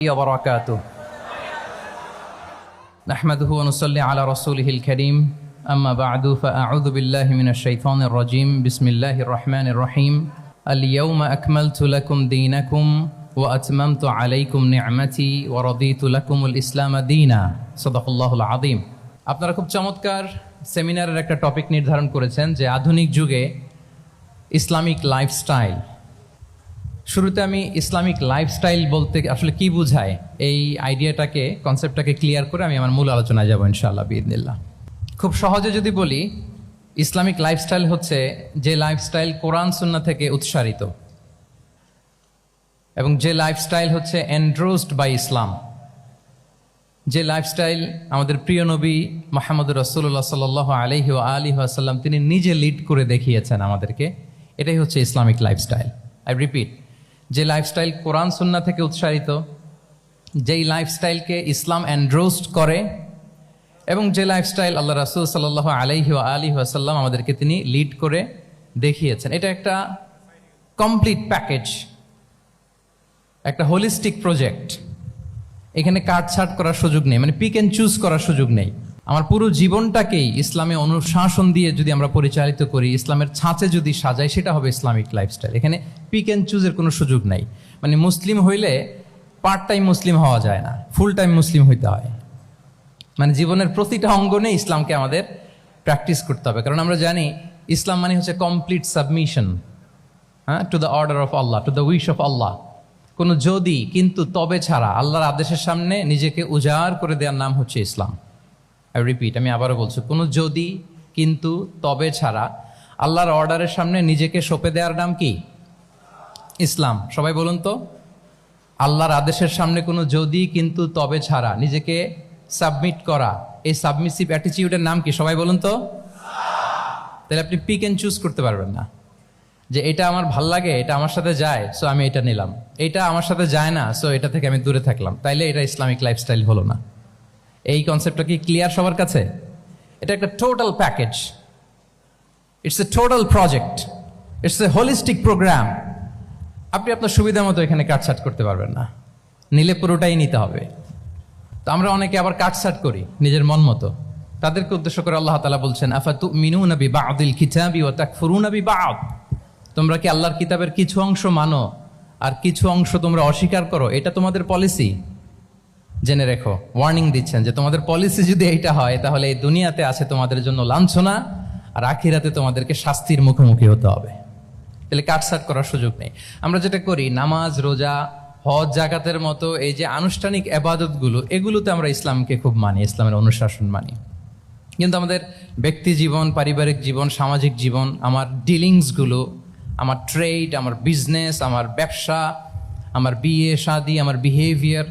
وبركاته نحمده ونصلي على رسوله الكريم أما بعد فأعوذ بالله من الشيطان الرجيم بسم الله الرحمن الرحيم اليوم أكملت لكم دينكم وأتممت عليكم نعمتي ورضيت لكم الإسلام دينا صدق الله العظيم আপনারা খুব চমৎকার সেমিনারের একটা টপিক নির্ধারণ করেছেন যে আধুনিক যুগে ইসলামিক লাইফস্টাইল। শুরুতে আমি ইসলামিক লাইফস্টাইল বলতে আসলে কি বোঝায় এই আইডিয়াটাকে কনসেপ্টটাকে ক্লিয়ার করে আমি আমার মূল আলোচনায় যাব ইনশাআল্লাহ বিইذنিল্লাহ। খুব সহজে যদি বলি, ইসলামিক লাইফস্টাইল হচ্ছে যে লাইফস্টাইল কোরআন সুন্নাহ থেকে উৎসারিত এবং যে লাইফস্টাইল হচ্ছে এন্ডোর্সড বাই ইসলাম, যে লাইফস্টাইল আমাদের প্রিয় নবী মুহাম্মদুর রাসূলুল্লাহ সাল্লাল্লাহু আলাইহি ওয়া আলিহি ওয়াসাল্লাম তিনি নিজে লিড করে দেখিয়েছেন আমাদেরকে, এটাই হচ্ছে ইসলামিক লাইফস্টাইল। আই রিপিট, যে লাইফস্টাইল কোরআন সুন্নাহ থেকে উৎসারিত, যেই লাইফস্টাইলকে ইসলাম এন্ডোর্সড করে এবং যে লাইফস্টাইল আল্লাহ রাসূল সাল্লাল্লাহু আলাইহি ওয়া আলিহি ওয়াসাল্লাম আমাদেরকে তিনি লিড করে দেখিয়েছেন, এটা একটা কমপ্লিট প্যাকেজ, একটা হোলিস্টিক প্রজেক্ট। এখানে কাটছাট করার সুযোগ নেই, মানে পিক অ্যান্ড চুজ করার সুযোগ নেই। আমার পুরো জীবনটাকেই ইসলামে অনুশাসন দিয়ে যদি আমরা পরিচালিত করি, ইসলামের ছাঁচে যদি সাজাই, সেটা হবে ইসলামিক লাইফস্টাইল। এখানে পিক অ্যান্ড চুজের কোনো সুযোগ নাই। মানে মুসলিম হইলে পার্ট টাইম মুসলিম হওয়া যায় না, ফুল টাইম মুসলিম হইতে হয়। মানে জীবনের প্রতিটা অঙ্গনে ইসলামকে আমাদের প্র্যাকটিস করতে হবে, কারণ আমরা জানি ইসলাম মানে হচ্ছে complete submission to the order of Allah, to the wish of Allah. কোনো যদি কিন্তু তবে ছাড়া আল্লাহর আদেশের সামনে নিজেকে উজাড় করে দেওয়ার নাম হচ্ছে ইসলাম। আই রিপিট, আমি আবারও বলছি, কোনো যদি কিন্তু তবে ছাড়া আল্লাহর অর্ডারের সামনে নিজেকে সঁপে দেওয়ার নাম কি? ইসলাম। সবাই বলুন তো, আল্লাহর আদেশের সামনে কোনো যদি কিন্তু তবে ছাড়া নিজেকে সাবমিট করা, এই সাবমিসিভ অ্যাটিটিউডের নাম কি? সবাই বলুন তো। তাহলে আপনি পিক অ্যান্ড চুজ করতে পারবেন না যে এটা আমার ভাল লাগে, এটা আমার সাথে যায়, সো আমি এটা নিলাম, এটা আমার সাথে যায় না, সো এটা থেকে আমি দূরে থাকলাম, তাইলে এটা ইসলামিক লাইফস্টাইল হলো না। এই কনসেপ্টটা কি ক্লিয়ার সবার কাছে? এটা একটা total package, it's a total project, it's a holistic program. আপনি আপনার সুবিধা মতো এখানে কাটছাট করতে পারবেন না, নিলে পুরোটাই নিতে হবে। তো আমরা অনেকে আবার কাটছাট করি নিজের মন মতো। তাদেরকে উদ্দেশ্য করে আল্লাহ তাআলা বলছেন, আফাতুমিনুনা বিবাদিল কিতাবি ওয়া তাকফুরুনা বিবাদ। তোমরা কি আল্লাহর কিতাবের কিছু অংশ মানো আর কিছু অংশ তোমরা অস্বীকার করো? এটা তোমাদের পলিসি? জেনে রেখো, ওয়ার্নিং দিচ্ছেন যে তোমাদের পলিসি যদি এইটা হয়, তাহলে এই দুনিয়াতে আছে তোমাদের জন্য লাঞ্ছনা, আর আখিরাতে তোমাদেরকে শাস্তির মুখোমুখি হতে হবে। তাহলে কাটছাট করার সুযোগ নেই। আমরা যেটা করি, নামাজ, রোজা, হজ, জাকাতের মতো এই যে আনুষ্ঠানিক ইবাদতগুলো, এগুলোতে আমরা ইসলামকে খুব মানি, ইসলামের অনুশাসন মানি। কিন্তু আমাদের ব্যক্তি জীবন, পারিবারিক জীবন, সামাজিক জীবন, আমার ডিলিংসগুলো, আমার ট্রেড, আমার বিজনেস, আমার ব্যবসা, আমার বিয়ে শাদী, আমার বিহেভিয়ার,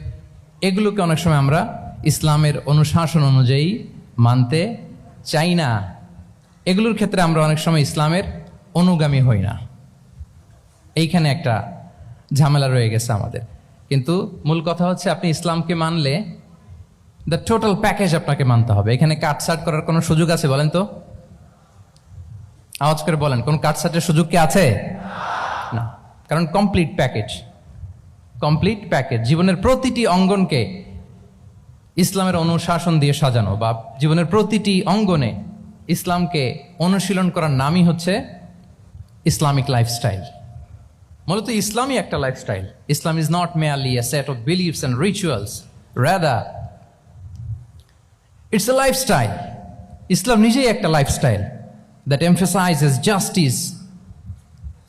এগুলোকে অনেক সময় আমরা ইসলামের অনুশাসন অনুযায়ী মানতে চাই না। এগুলোর ক্ষেত্রে আমরা অনেক সময় ইসলামের অনুগামী হই না। এইখানে একটা ঝামেলা রয়ে গেছে আমাদের। কিন্তু মূল কথা হচ্ছে, আপনি ইসলামকে মানলে দ্য টোটাল প্যাকেজ আপনাকে মানতে হবে। এখানে কাটছাট করার কোনো সুযোগ আছে বলেন তো? আওয়াজ করে বলেন, কোন কাটছাটের সুযোগ কি আছে? না, কারণ কমপ্লিট প্যাকেজ, কমপ্লিট প্যাকেজ। জীবনের প্রতিটি অঙ্গনকে ইসলামের অনুশাসন দিয়ে সাজানো, বা জীবনের প্রতিটি অঙ্গনে ইসলামকে অনুশীলন করার নামই হচ্ছে ইসলামিক লাইফস্টাইল। মূলত ইসলামই একটা lifestyle. Islam is not merely a set of beliefs and rituals, rather it's a lifestyle. ইসলাম নিজেই একটা lifestyle that emphasizes justice,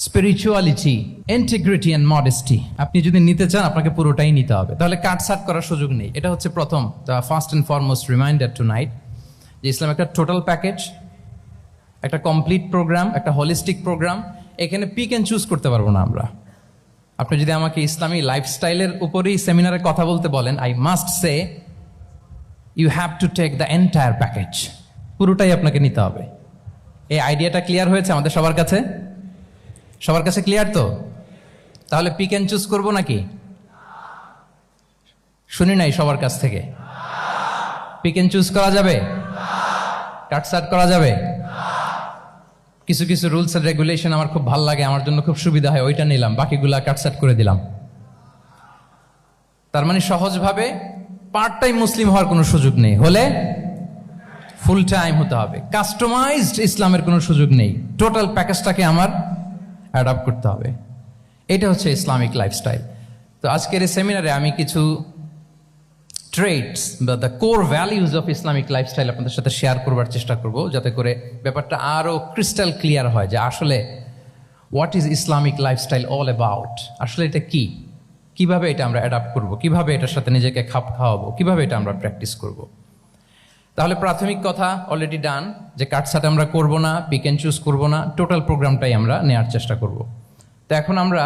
spirituality, integrity and modesty. আপনি যদি নিতে চান, আপনাকে পুরোটাই নিতে হবে, তাহলে কাটছাট করার সুযোগ নেই। এটা হচ্ছে প্রথম, the first and foremost reminder tonight, যে ইসলাম একটা টোটাল প্যাকেজ, একটা কমপ্লিট প্রোগ্রাম, একটা হোলিস্টিক প্রোগ্রাম। এখানে পিক অ্যান্ড চুজ করতে পারবো না আমরা। আপনি যদি আমাকে ইসলামী লাইফস্টাইলের উপরেই সেমিনারে কথা বলতে বলেন, I must say you have to take the entire package, পুরোটাই আপনাকে নিতে হবে। এই আইডিয়াটা ক্লিয়ার হয়েছে আমাদের সবার কাছে? সবার কাছে ক্লিয়ার তো? তাহলে পিক অ্যান্ড চুজ করবো নাকি? শুনি নাই সবার কাছ থেকে। পিক অ্যান্ড চুজ করা যাবে? কাটছাট করা যাবে? কিছু কিছু রুলস এন্ড রেগুলেশন আমার খুব ভালো লাগে, আমার জন্য খুব সুবিধা হয়, ওইটা নিলাম, বাকিগুলা কাটছাট করে দিলাম। তার মানে সহজভাবে পার্ট টাইম মুসলিম হওয়ার কোনো সুযোগ নেই, হলে ফুল টাইম হতে হবে। কাস্টমাইজড ইসলামের কোনো সুযোগ নেই, টোটাল প্যাকেজটাকে আমার অ্যাডাপ্ট করতে হবে। এটা হচ্ছে ইসলামিক লাইফস্টাইল। তো আজকের এই সেমিনারে আমি কিছু ট্রেটস বা the core values of Islamic lifestyle আপনাদের সাথে শেয়ার করবার চেষ্টা করব, যাতে করে ব্যাপারটা আরও ক্রিস্টাল ক্লিয়ার হয় যে আসলে what is Islamic lifestyle all about. আসলে এটা কি, কিভাবে এটা আমরা অ্যাডাপ্ট করব, কিভাবে এটার সাথে নিজেকে খাপ খাওয়াবো, কিভাবে এটা আমরা প্র্যাকটিস করব। তাহলে প্রাথমিক কথা অলরেডি ডান, যে কাটছাট আমরা করব না, পিক অ্যান্ড চুজ করবো না, টোটাল প্রোগ্রামটাই আমরা নেওয়ার চেষ্টা করব। তো এখন আমরা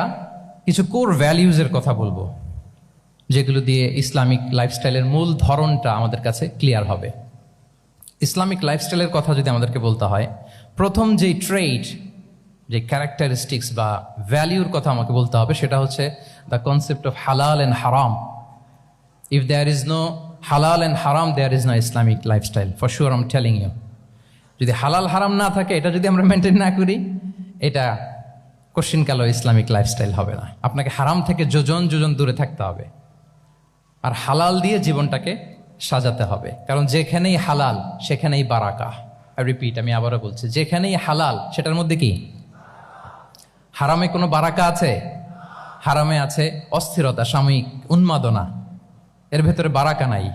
কিছু কোর ভ্যালিউজের কথা বলবো, যেগুলো দিয়ে ইসলামিক লাইফস্টাইলের মূল ধরনটা আমাদের কাছে ক্লিয়ার হবে। ইসলামিক লাইফস্টাইলের কথা যদি আমাদেরকে বলতে হয়, প্রথম যেই ট্রেট, যে ক্যারেক্টারিস্টিক্স বা ভ্যালিউর কথা আমাকে বলতে হবে, সেটা হচ্ছে দ্য কনসেপ্ট অফ হালাল and haram. If there is no halal and হারাম, there is no Islamic lifestyle, for sure I am telling you. যদি হালাল হারাম না থাকে, এটা যদি আমরা মেনটেন না করি, এটা কোশ্চিনকালেও ইসলামিক লাইফস্টাইল হবে না। আপনাকে হারাম থেকে যোজন যোজন দূরে থাকতে হবে, আর হালাল দিয়ে জীবনটাকে সাজাতে হবে। কারণ যেখানেই হালাল সেখানেই বারাকা। রিপিট, আমি আবারও বলছি, যেখানেই হালাল সেটার মধ্যে কি হারামে কোনো বারাকা আছে? হারামে আছে অস্থিরতা, সাময়িক উন্মাদনা, এর ভেতরে বারাকা নাই।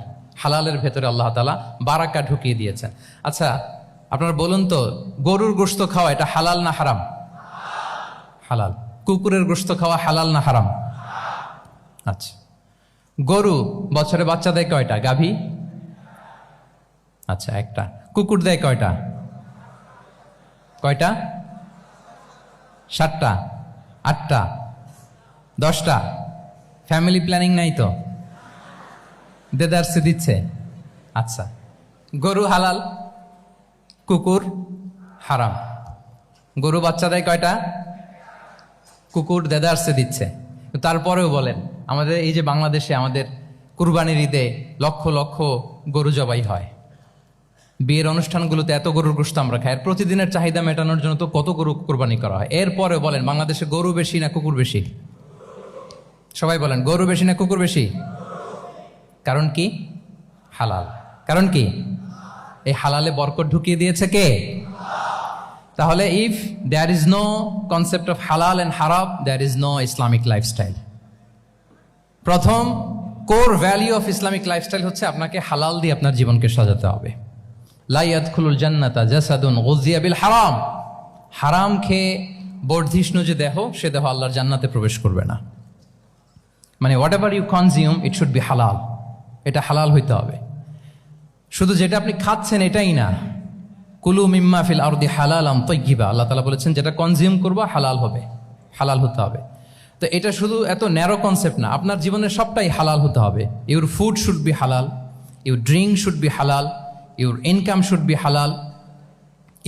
হালালের ভেতরে আল্লাহ তাআলা বারাকা ঢুকিয়ে দিয়েছেন। আচ্ছা আপনারা বলুন তো, গরুর গোশত খাওয়া এটা হালাল না হারাম? হালাল। কুকুরের গোশত খাওয়া হালাল না হারাম? আচ্ছা, গরু বছরে বাচ্চা দেয় কয়টা? গাভী? আচ্ছা, একটা। কুকুর দেয় কয়টা? কয়টা? 7টা, 8টা, 10টা? ফ্যামিলি প্ল্যানিং নাই তো? দেদারসে দিচ্ছে। আচ্ছা, গরু হালাল, কুকুর হারাম। গরু বাচ্চা দেয় কয়টা? কুকুর দেদারসে দিচ্ছে। তারপরেও বলেন, আমাদের এই যে বাংলাদেশে আমাদের কুরবানির ঈদে লক্ষ লক্ষ গরু জবাই হয়, বিয়ের অনুষ্ঠানগুলোতে এত গরুর গোশত আমরা খাই, আর প্রতিদিনের চাহিদা মেটানোর জন্য তো কত গরু কোরবানি করা হয়। এরপরে বলেন, বাংলাদেশে গরু বেশি না কুকুর বেশি? সবাই বলেন, গরু বেশি না কুকুর বেশি? কারণ কি? হালাল। কারণ কি? এই হালালে বরকত ঢুকিয়ে দিয়েছে কে? তাহলে if there is no concept of হালাল অ্যান্ড হারাম, there is no Islamic lifestyle. প্রথম core value of Islamic lifestyle হচ্ছে আপনাকে হালাল দিয়ে আপনার জীবনকে সাজাতে হবে। লা ইয়াদখুলুল জান্নাতা জাসাদুন গুযিয়া বিল হারাম। হারাম খেয়ে বর্ধিষ্ণু যে দেহ, সে দেহ আল্লাহর জান্নাতে প্রবেশ করবে না। মানে whatever you consume, it should be halal. এটা হালাল হইতে হবে। শুধু যেটা আপনি খাচ্ছেন এটাই না, কুলু মিম্মা ফিল আরদি হালালাম তাইয়্যিবা, আল্লাহ তাআলা বলেছেন যেটা কনজিউম করবো হালাল হবে, হালাল হতে হবে। তো এটা শুধু এত ন্যারো কনসেপ্ট না, আপনার জীবনের সবটাই হালাল হতে হবে। ইউর ফুড শুড বি হালাল, ইউর ড্রিঙ্ক শুড বি হালাল, ইউর ইনকাম শুড বি হালাল,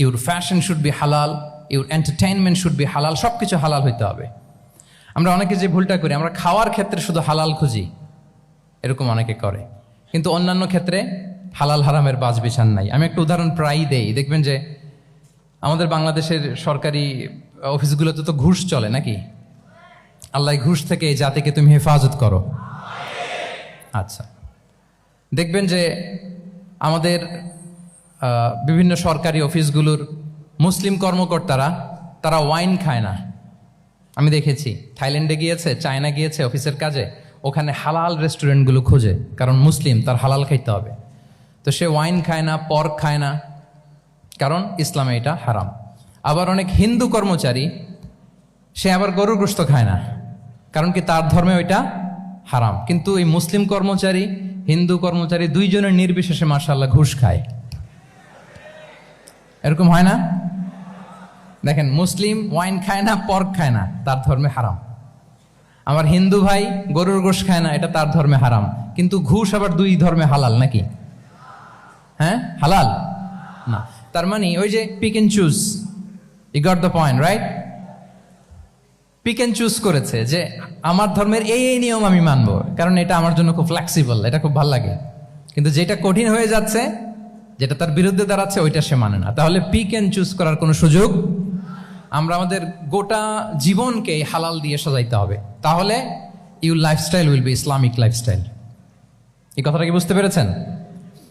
ইউর ফ্যাশন শুড বি হালাল, ইউর এন্টারটেইনমেন্ট শুড বি হালাল। সব কিছু হালাল হইতে হবে। আমরা অনেকে যে ভুলটা করি, আমরা খাওয়ার ক্ষেত্রে শুধু হালাল খুঁজি, এরকম অনেকে করে, কিন্তু অন্যান্য ক্ষেত্রে হালাল হারামের বাজ বিছান নাই। আমি একটা উদাহরণ প্রায়ই দেই, দেখবেন যে আমাদের বাংলাদেশের সরকারি অফিসগুলোতে তো ঘুষ চলে নাকি? আল্লাহ ঘুষ থেকে এই জাতিকে তুমি হেফাজত করো। আচ্ছা, দেখবেন যে আমাদের বিভিন্ন সরকারি অফিসগুলোর মুসলিম কর্মকর্তারা, তারা ওয়াইন খায় না। আমি দেখেছি, থাইল্যান্ডে গিয়েছে, চায়না গিয়েছে অফিসের কাজে, ওখানে হালাল রেস্টুরেন্টগুলো খোঁজে, কারণ মুসলিম, তার হালাল খাইতে হবে। তো সে ওয়াইন খায় না, পর্ক খায় না, কারণ ইসলামে এটা হারাম। আবার অনেক হিন্দু কর্মচারী, সে আবার গরুর গোশত খায় না, কারণ কি তার ধর্মে ওইটা হারাম। কিন্তু এই মুসলিম কর্মচারী, হিন্দু কর্মচারী দুইজনের নির্বিশেষে মাশাআল্লাহ ঘুষ খায়। এরকম হয় না? দেখেন, মুসলিম ওয়াইন খায় না, পর্ক খায় না, তার ধর্মে হারাম। আমার হিন্দু ভাই গরুর গোশ খায় না, এটা তার ধর্মে হারাম। কিন্তু ঘুষ আবার দুই ধর্মে হালাল নাকি? হ্যাঁ, হালাল না। তার মানে ওই যে pick and choose, you got the point, right? Pick and choose করেছে যে আমার ধর্মের এই এই নিয়ম আমি মানবো, কারণ এটা আমার জন্য খুব ফ্লেক্সিবল, এটা খুব ভালো লাগে। কিন্তু যেটা কঠিন হয়ে যাচ্ছে, যেটা তার বিরুদ্ধে দাঁড়াচ্ছে, ওইটা সে মানে না। তাহলে পিক এন্ড চুজ করার কোনো সুযোগ। আমরা আমাদের গোটা জীবনকে হালাল দিয়ে সাজাইতে হবে। তাহলে your lifestyle will be Islamic lifestyle. এই কথাটা কি বুঝতে পেরেছেন?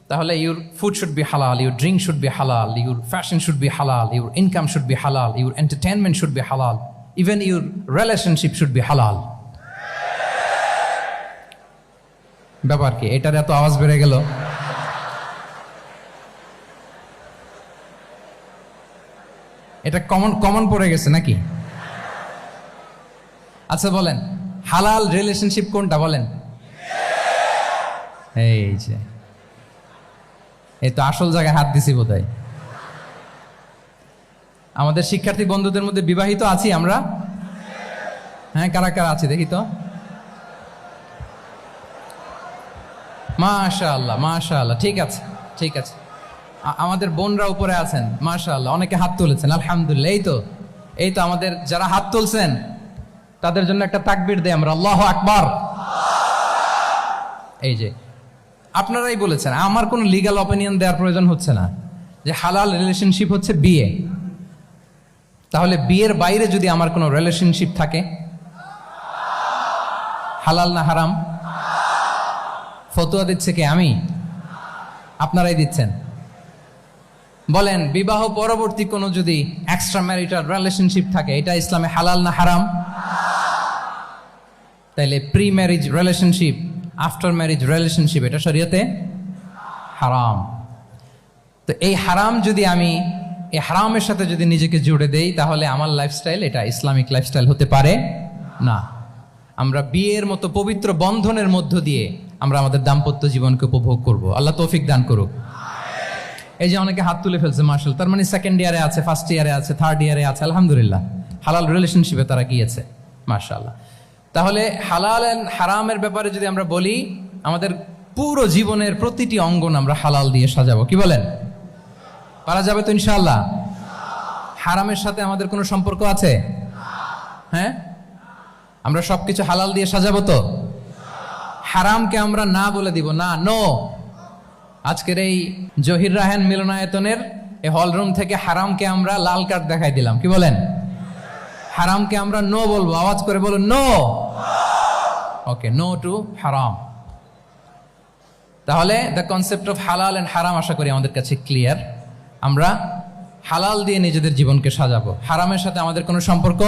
তাহলে ইউর ফুড শুড বি হালাল, ইউর ড্রিঙ্ক শুড বি হালাল, ইউর ফ্যাশন শুড বি হালাল, ইউর ইনকাম শুড বি হালাল, ইউর এন্টারটেনমেন্ট শুড বি হালাল, even your relationship should be হালাল। ব্যাপার কি? এটার এত আওয়াজ বেড়ে গেল। এটা কমন পড়ে গেছে নাকি? আচ্ছা বলেন, হালাল রিলেশনশিপ কোনটা বলেন? এই যে এই তো আসল জায়গায় হাত দিছি বোধহয়। আমাদের শিক্ষার্থী বন্ধুদের মধ্যে বিবাহিত আছি আমরা? হ্যাঁ, কারা কারা আছি দেখি তো। মাশাআল্লাহ মাশাআল্লাহ, ঠিক আছে ঠিক আছে। আমাদের বোনরা উপরে আছেন, মাশাআল্লাহ, অনেকে হাত তুলেছেন, আলহামদুলিল্লাহ। এই তো আমাদের যারা হাত তুলছেন তাদের জন্য একটা তাকবীর দেই আমরা, আল্লাহু আকবার। এই যে আপনারাই বলেছেন, আমার কোনো লিগ্যাল অপিনিয়ন দেওয়ার প্রয়োজন হচ্ছে না, যে হালাল রিলেশনশিপ হচ্ছে বিয়ে। তাহলে বিয়ের বাইরে যদি আমার কোনো রিলেশনশিপ থাকে, হালাল না হারাম? ফতোয়া দিচ্ছে কে? আমি? আপনারাই দিচ্ছেন। বলেন, বিবাহ পরবর্তী কোনো যদি এক্সট্রা ম্যারিটাল রিলেশনশিপ থাকে, এটা ইসলামে হালাল না হারাম? তাইলে pre marriage relationship, after marriage relationship, এটা শরীয়তে হারাম। তো এই হারাম যদি আমি এই হারামের সাথে যদি নিজেকে জুড়ে দেই, তাহলে আমার লাইফস্টাইল এটা ইসলামিক লাইফস্টাইল হতে পারে না। আমরা বিয়ের মতো পবিত্র বন্ধনের মধ্য দিয়ে আমরা আমাদের দাম্পত্য জীবনকে উপভোগ করব। আল্লাহ তৌফিক দান করুক। এই যে অনেকে হাত তুলে ফেলছে, মার্শাল, তার মানে সেকেন্ড ইয়ারে আছে, ফার্স্ট ইয়ারে আছে, থার্ড ইয়ারে আছে, আলহামদুলিল্লাহ, হালাল রিলেশনশিপে তারা গিয়েছে, মাশাআল্লাহ। তাহলে হালাল এন্ড হারামের ব্যাপারে যদি আমরা বলি, আমাদের পুরো জীবনের প্রতিটি অঙ্গন আমরা হালাল দিয়ে সাজাবো। কি বলেন? পারা যাবে তো ইনশাআল্লাহ? হারামের সাথে আমাদের কোনো সম্পর্ক আছে? হ্যাঁ, আমরা সবকিছু হালাল দিয়ে সাজাবো তো? হারামকে আমরা না বলে দিব না, নো। আজকের এই জহির রায়হান মিলনায়তনের এই হলরুম থেকে হারামকে আমরা লাল কার্ড দেখাই দিলাম। কি বলেন? হারামকে আমরা নো বলবো, আওয়াজ করে বলুন নো। ওকে, নো টু হারাম। তাহলে দ্য কনসেপ্ট অফ হালাল এন্ড হারাম আশা করি আমাদের কাছে ক্লিয়ার। আমরা হালাল দিয়ে নিজেদের জীবনকে সাজাবো, হারামের সাথে আমাদের কোনো সম্পর্ক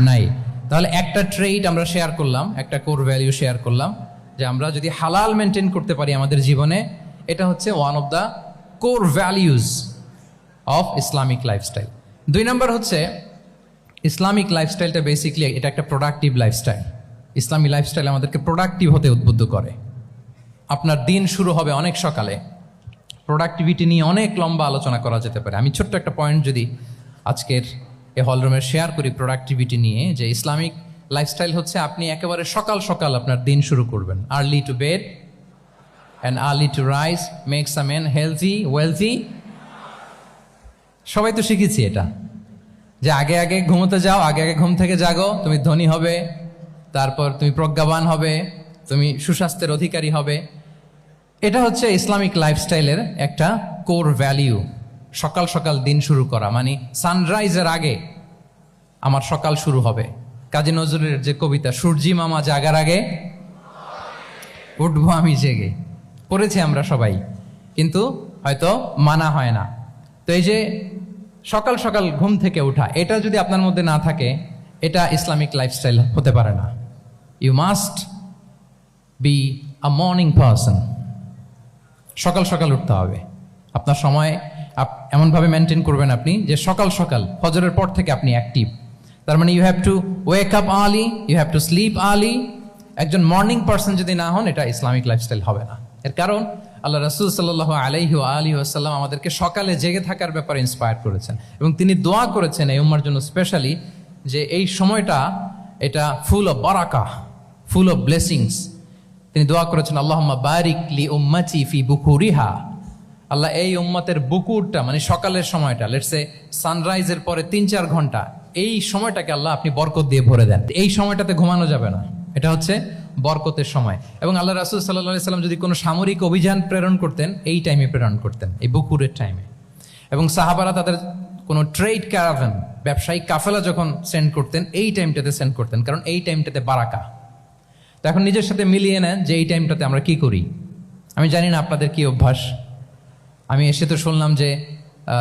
নাই। তাহলে একটা ট্রেট আমরা শেয়ার করলাম, একটা কোর ভ্যালু শেয়ার করলাম, যে আমরা যদি হালাল মেনটেন করতে পারি আমাদের জীবনে, এটা হচ্ছে one of the core values of Islamic lifestyle. 2 নম্বর হচ্ছে, ইসলামিক লাইফস্টাইলটা বেসিকলি এটা একটা প্রোডাক্টিভ লাইফস্টাইল। ইসলামী লাইফস্টাইল আমাদেরকে প্রোডাক্টিভ হতে উদ্বুদ্ধ করে। আপনার দিন শুরু হবে অনেক সকালে, প্রোডাক্টিভিটি নিয়ে অনেক লম্বা আলোচনা করা যেতে পারে। আমি ছোট্ট একটা পয়েন্ট যদি আজকের এই হলরুমে শেয়ার করি প্রোডাক্টিভিটি নিয়ে, যে ইসলামিক লাইফস্টাইল হচ্ছে আপনি একেবারে সকাল সকাল আপনার দিন শুরু করবেন। Early to bed and early to rise makes a man healthy wealthy. সবাই তো শিখেছি এটা, যে আগে আগে ঘুমোতে যাও, আগে আগে ঘুম থেকে জাগো, তুমি ধনী হবে, তারপর তুমি প্রজ্ঞাবান হবে, তুমি সুস্বাস্থ্যের অধিকারী হবে। এটা হচ্ছে ইসলামিক লাইফস্টাইলের একটা কোর ভ্যালিউ। সকাল সকাল দিন শুরু করা, মানে সানরাইজের আগে আমার সকাল শুরু হবে। কাজী নজরুলের যে কবিতা, সূর্যি মামা জাগার আগে উঠবো আমি জেগে, পড়েছি আমরা সবাই, কিন্তু হয়তো মানা হয় না। তো এই যে সকাল সকাল ঘুম থেকে ওঠা, এটা যদি আপনার মধ্যে না থাকে, এটা ইসলামিক লাইফস্টাইল হতে পারে না। You must be a morning person. সকাল সকাল উঠতে হবে। আপনার সময় এমনভাবে মেনটেন করবেন আপনি, যে সকাল সকাল ফজরের পর থেকে আপনি অ্যাক্টিভ। তার মানে you have to wake up early, you have to sleep early. একজন মর্নিং পারসন যদি না হন, এটা ইসলামিক লাইফস্টাইল হবে না। এর কারণ আল্লাহ রাসূল সাল্লাল্লাহু আলাইহি ওয়া আলিহি ওয়াসাল্লাম আমাদেরকে সকালে জেগে থাকার ব্যাপারে ইন্সপায়ার করেছেন, এবং তিনি দোয়া করেছেন এই উম্মার জন্য স্পেশালি, যে এই সময়টা এটা full of baraka, full of blessings. তিনি দোয়া করেছেন, আল্লাহুম্মা বারিক লি উম্মতি ফি বুকুরিহা। আল্লাহ এই উম্মতের বুকুরটা, মানে সকালের সময়টা, লেটস সে সানরাইজের পরে 3-4 ঘন্টা, এই সময়টাকে আল্লাহ আপনি বরকত দিয়ে ভরে দেন। এই সময়টাতে ঘুমানো যাবে না, এটা হচ্ছে বরকতের সময়। এবং আল্লাহ রাসূল সাল্লাল্লাহু আলাইহি সাল্লাম যদি কোনো সামরিক অভিযান প্রেরণ করতেন, এই টাইমে প্রেরণ করতেন, এই বুকুরের টাইমে। এবং সাহাবারা তাদের কোনো ট্রেড ক্যারাভান, ব্যবসায়িক কাফেলা যখন সেন্ড করতেন, এই টাইমটাতে সেন্ড করতেন, কারণ এই টাইমটাতে বারাকা, তো এখন নিজের সাথে মিলিয়ে নেন যে এই টাইমটাতে আমরা কি করি। আমি জানি না আপনাদের কি অভ্যাস। আমি এসে তো শুনলাম যে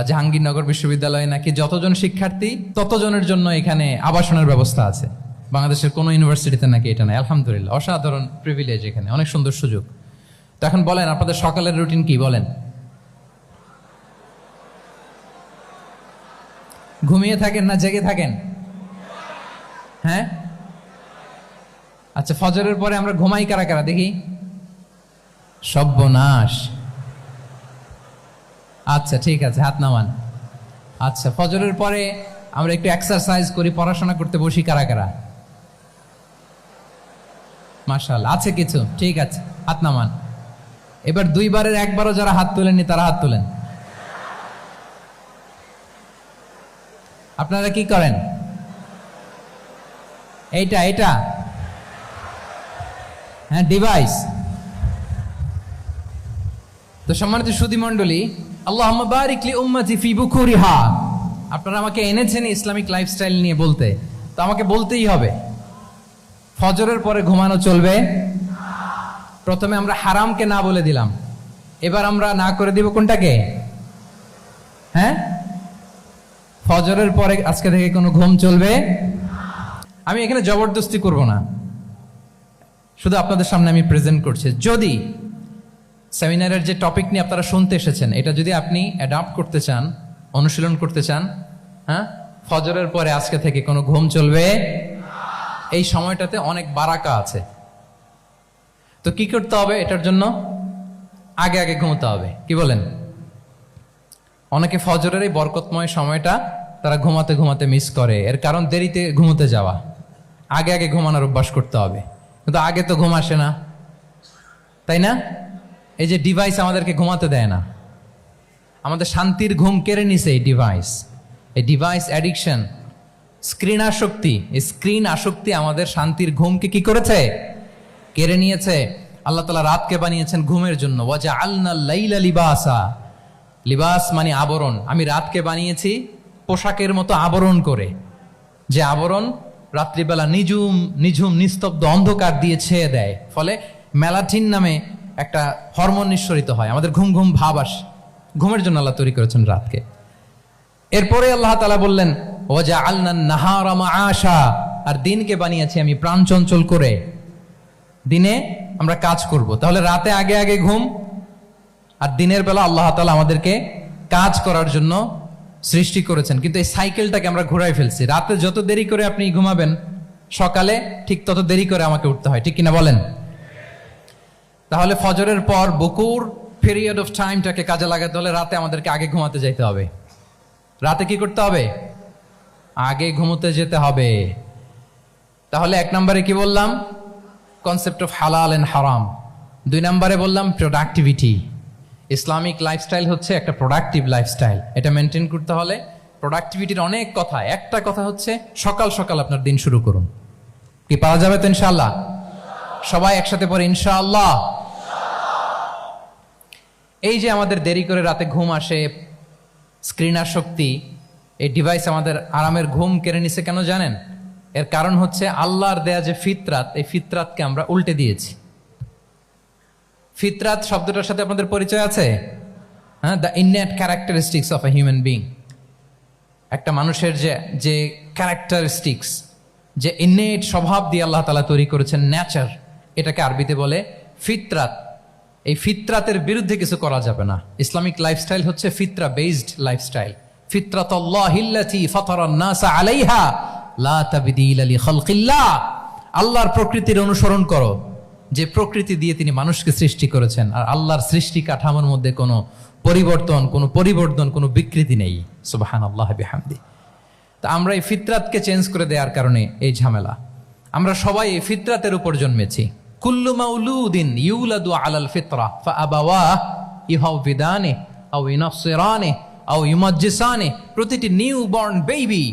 জাহাঙ্গীরনগর বিশ্ববিদ্যালয়ে নাকি যতজন শিক্ষার্থী ততজনের জন্য এখানে আবাসনের ব্যবস্থা আছে। বাংলাদেশের কোনো ইউনিভার্সিটিতে নাকি এটা নাই। আলহামদুলিল্লাহ, অসাধারণ প্রিভিলেজ, এখানে অনেক সুন্দর সুযোগ। তো এখন বলেন আপনাদের সকালের রুটিন কি? বলেন, ঘুমিয়ে থাকেন না জেগে থাকেন? হ্যাঁ, আচ্ছা, ফজরের পরে আমরা ঘুমাই কারা কারা দেখি? সর্বনাশ। আচ্ছা ঠিক আছে, হাত নামান। আচ্ছা, ফজরের পরে আমরা একটু এক্সারসাইজ করি, পড়াশোনা করতে বসি কারা কারা? মাশাআল্লাহ, আছে কিছু, ঠিক আছে, হাত নামান। এবার দুইবারের একবারও যারা হাত তোলেননি তারা হাত তোলেন। আপনারা কি করেন? এইটা হ্যাঁ, ডিভাইস। তো সম্মানিত সুধী মণ্ডলী, আল্লাহুম্মা বারিক লি উম্মতি ফি বুকুরিহা। আপনারা আমাকে এনেছেন ইসলামিক লাইফস্টাইল নিয়ে বলতে, তো আমাকে বলতেই হবে ফজরের পরে ঘুমানো চলবে। প্রথমে আমরা হারামকে না বলে দিলাম, এবার আমরা না করে দিব কোনটাকে? হ্যাঁ, ফজরের পরে আজকে থেকে কোনো ঘুম চলবে। আমি এখানে জবরদস্তি করব না, শুধু আপনাদের সামনে আমি প্রেজেন্ট করছি। যদি সেমিনারের যে টপিক নিয়ে আপনারা শুনতে এসেছেন এটা যদি আপনি অ্যাডাপ্ট করতে চান, অনুশীলন করতে চান, হ্যাঁ, ফজরের পরে আজকে থেকে কোনো ঘুম চলবে। এই সময়টাতে অনেক বারাকা আছে। তো কি করতে হবে? এটার জন্য আগে আগে ঘুমোতে হবে। কি বলেন? অনেকে ফজরের এই বরকতময় সময়টা তারা ঘুমাতে ঘুমাতে মিস করে। এর কারণ দেরিতে ঘুমোতে যাওয়া। আগে আগে ঘুমানোর অভ্যাস করতে হবে। কিন্তু আগে তো ঘুম আসে না, তাই না? এই যে ডিভাইস আমাদেরকে ঘুমাতে দেয় না, আমাদের শান্তির ঘুম কেড়ে নিছে এই ডিভাইস। এই ডিভাইস অ্যাডিকশন, স্ক্রিন আসক্তি, এই স্ক্রিন আসক্তি আমাদের শান্তির ঘুমকে কি করেছে? কেড়ে নিয়েছে। আল্লাহ তাআলা রাতকে বানিয়েছেন ঘুমের জন্য। ওয়াজআলনা লাইলা লিবাসা। লিবাস মানে আবরণ। আমি রাতকে বানিয়েছি পোশাকের মতো আবরণ করে, যে আবরণ রাত্রিবেলা নিঝুম নিস্তব্ধ অন্ধকার দিয়ে ছেয়ে দেয়। ফলে মেলাটিন নামে একটা হরমোন নিঃসরিত হয়, আমাদের ঘুম ঘুম ভাব আসে। ঘুমের জন্য আল্লাহ তৈরি করেছেন রাতকে। এরপরে আল্লাহ তাআলা বললেন ওয়াজআলনা নাহারা মাআশা, আর দিনকে বানিয়েছি আমি প্রাণ চঞ্চল করে। দিনে আমরা কাজ করব, তাহলে রাতে আগে আগে ঘুম, আর দিনের বেলা আল্লাহ তাআলা আমাদেরকে কাজ করার জন্য সৃষ্টি করেছেন। কিন্তু এই সাইকেলটাকে আমরা ঘুরাই ফেলছি। রাতে যত দেরি করে আপনি ঘুমাবেন, সকালে ঠিক তত দেরি করে আমাকে উঠতে হয়, ঠিক কিনা বলেন? তাহলে ফজরের পর বকুর পিরিয়ড অফ টাইমটাকে কাজে লাগাতে হলে রাতে আমাদেরকে আগে ঘুমাতে যেতে হবে। রাতে কি করতে হবে? আগে ঘুমোতে যেতে হবে। তাহলে এক নম্বরে কি বললাম? কনসেপ্ট অফ হালাল এন্ড হারাম। 2 নম্বরে বললাম প্রোডাক্টিভিটি। ইসলামিক লাইফস্টাইল হচ্ছে একটা প্রোডাক্টিভ লাইফস্টাইল। এটা মেনটেন করতে হলে প্রোডাক্টিভিটির অনেক কথা। একটা কথা হচ্ছে সকাল সকাল আপনার দিন শুরু করুন। কি পাওয়া যাবে তো ইনশাআল্লাহ? সবাই একসাথে পড়ে ইনশাআল্লাহ। এই যে আমাদের দেরি করে রাতে ঘুম আসে, স্ক্রিন আসক্তি, এই ডিভাইস আমাদের আরামের ঘুম কেড়ে নিছে কেন জানেন? এর কারণ হচ্ছে আল্লাহর দেয়া যে ফিতরাত, এই ফিতরাতকে আমরা উল্টে দিয়েছি। ফিতরাত শব্দটার সাথে আপনাদের পরিচয় আছে? হ্যাঁ, the innate characteristics of a human being. একটা মানুষের যে ক্যারেক্টারিস্টিক্স, যে ইননেট স্বভাব দিয়ে আল্লাহ তাআলা তৈরি করেছেন, নেচার, এটাকে আরবিতে বলে ফিতরাত। এই ফিতরাতের বিরুদ্ধে কিছু করা যাবে না। ইসলামিক লাইফস্টাইল হচ্ছে ফিতরা বেসড লাইফস্টাইল। ফিতরাতাল্লাহিল্লাতী ফাতারান নাস আলাইহা লা তাবদীলা লিখালকিল্লাহ। আল্লাহর প্রকৃতির অনুসরণ করো, যে প্রকৃতি দিয়ে তিনি মানুষকে সৃষ্টি করেছেন। আর আল্লাহর সৃষ্টি কাঠামোর মধ্যে কোনো পরিবর্তন, কোনো বিকৃতি নেই। সুবহানাল্লাহ বিহামদি। তা আমরা এই ফিতরাতকে চেঞ্জ করে দেওয়ার কারণে এই ঝামেলা। আমরা সবাই এই ফিতরাতের উপর জন্মেছি। কুল্লু মাউলুদিন ইউলাদু আলাল ফিতরা ফাআবাওয়াহু ইউহাউবিদানি আও ইউনাসসিরানি আও ইউমাজ্জিসানি। প্রতিটি নিউ বর্ন বেবি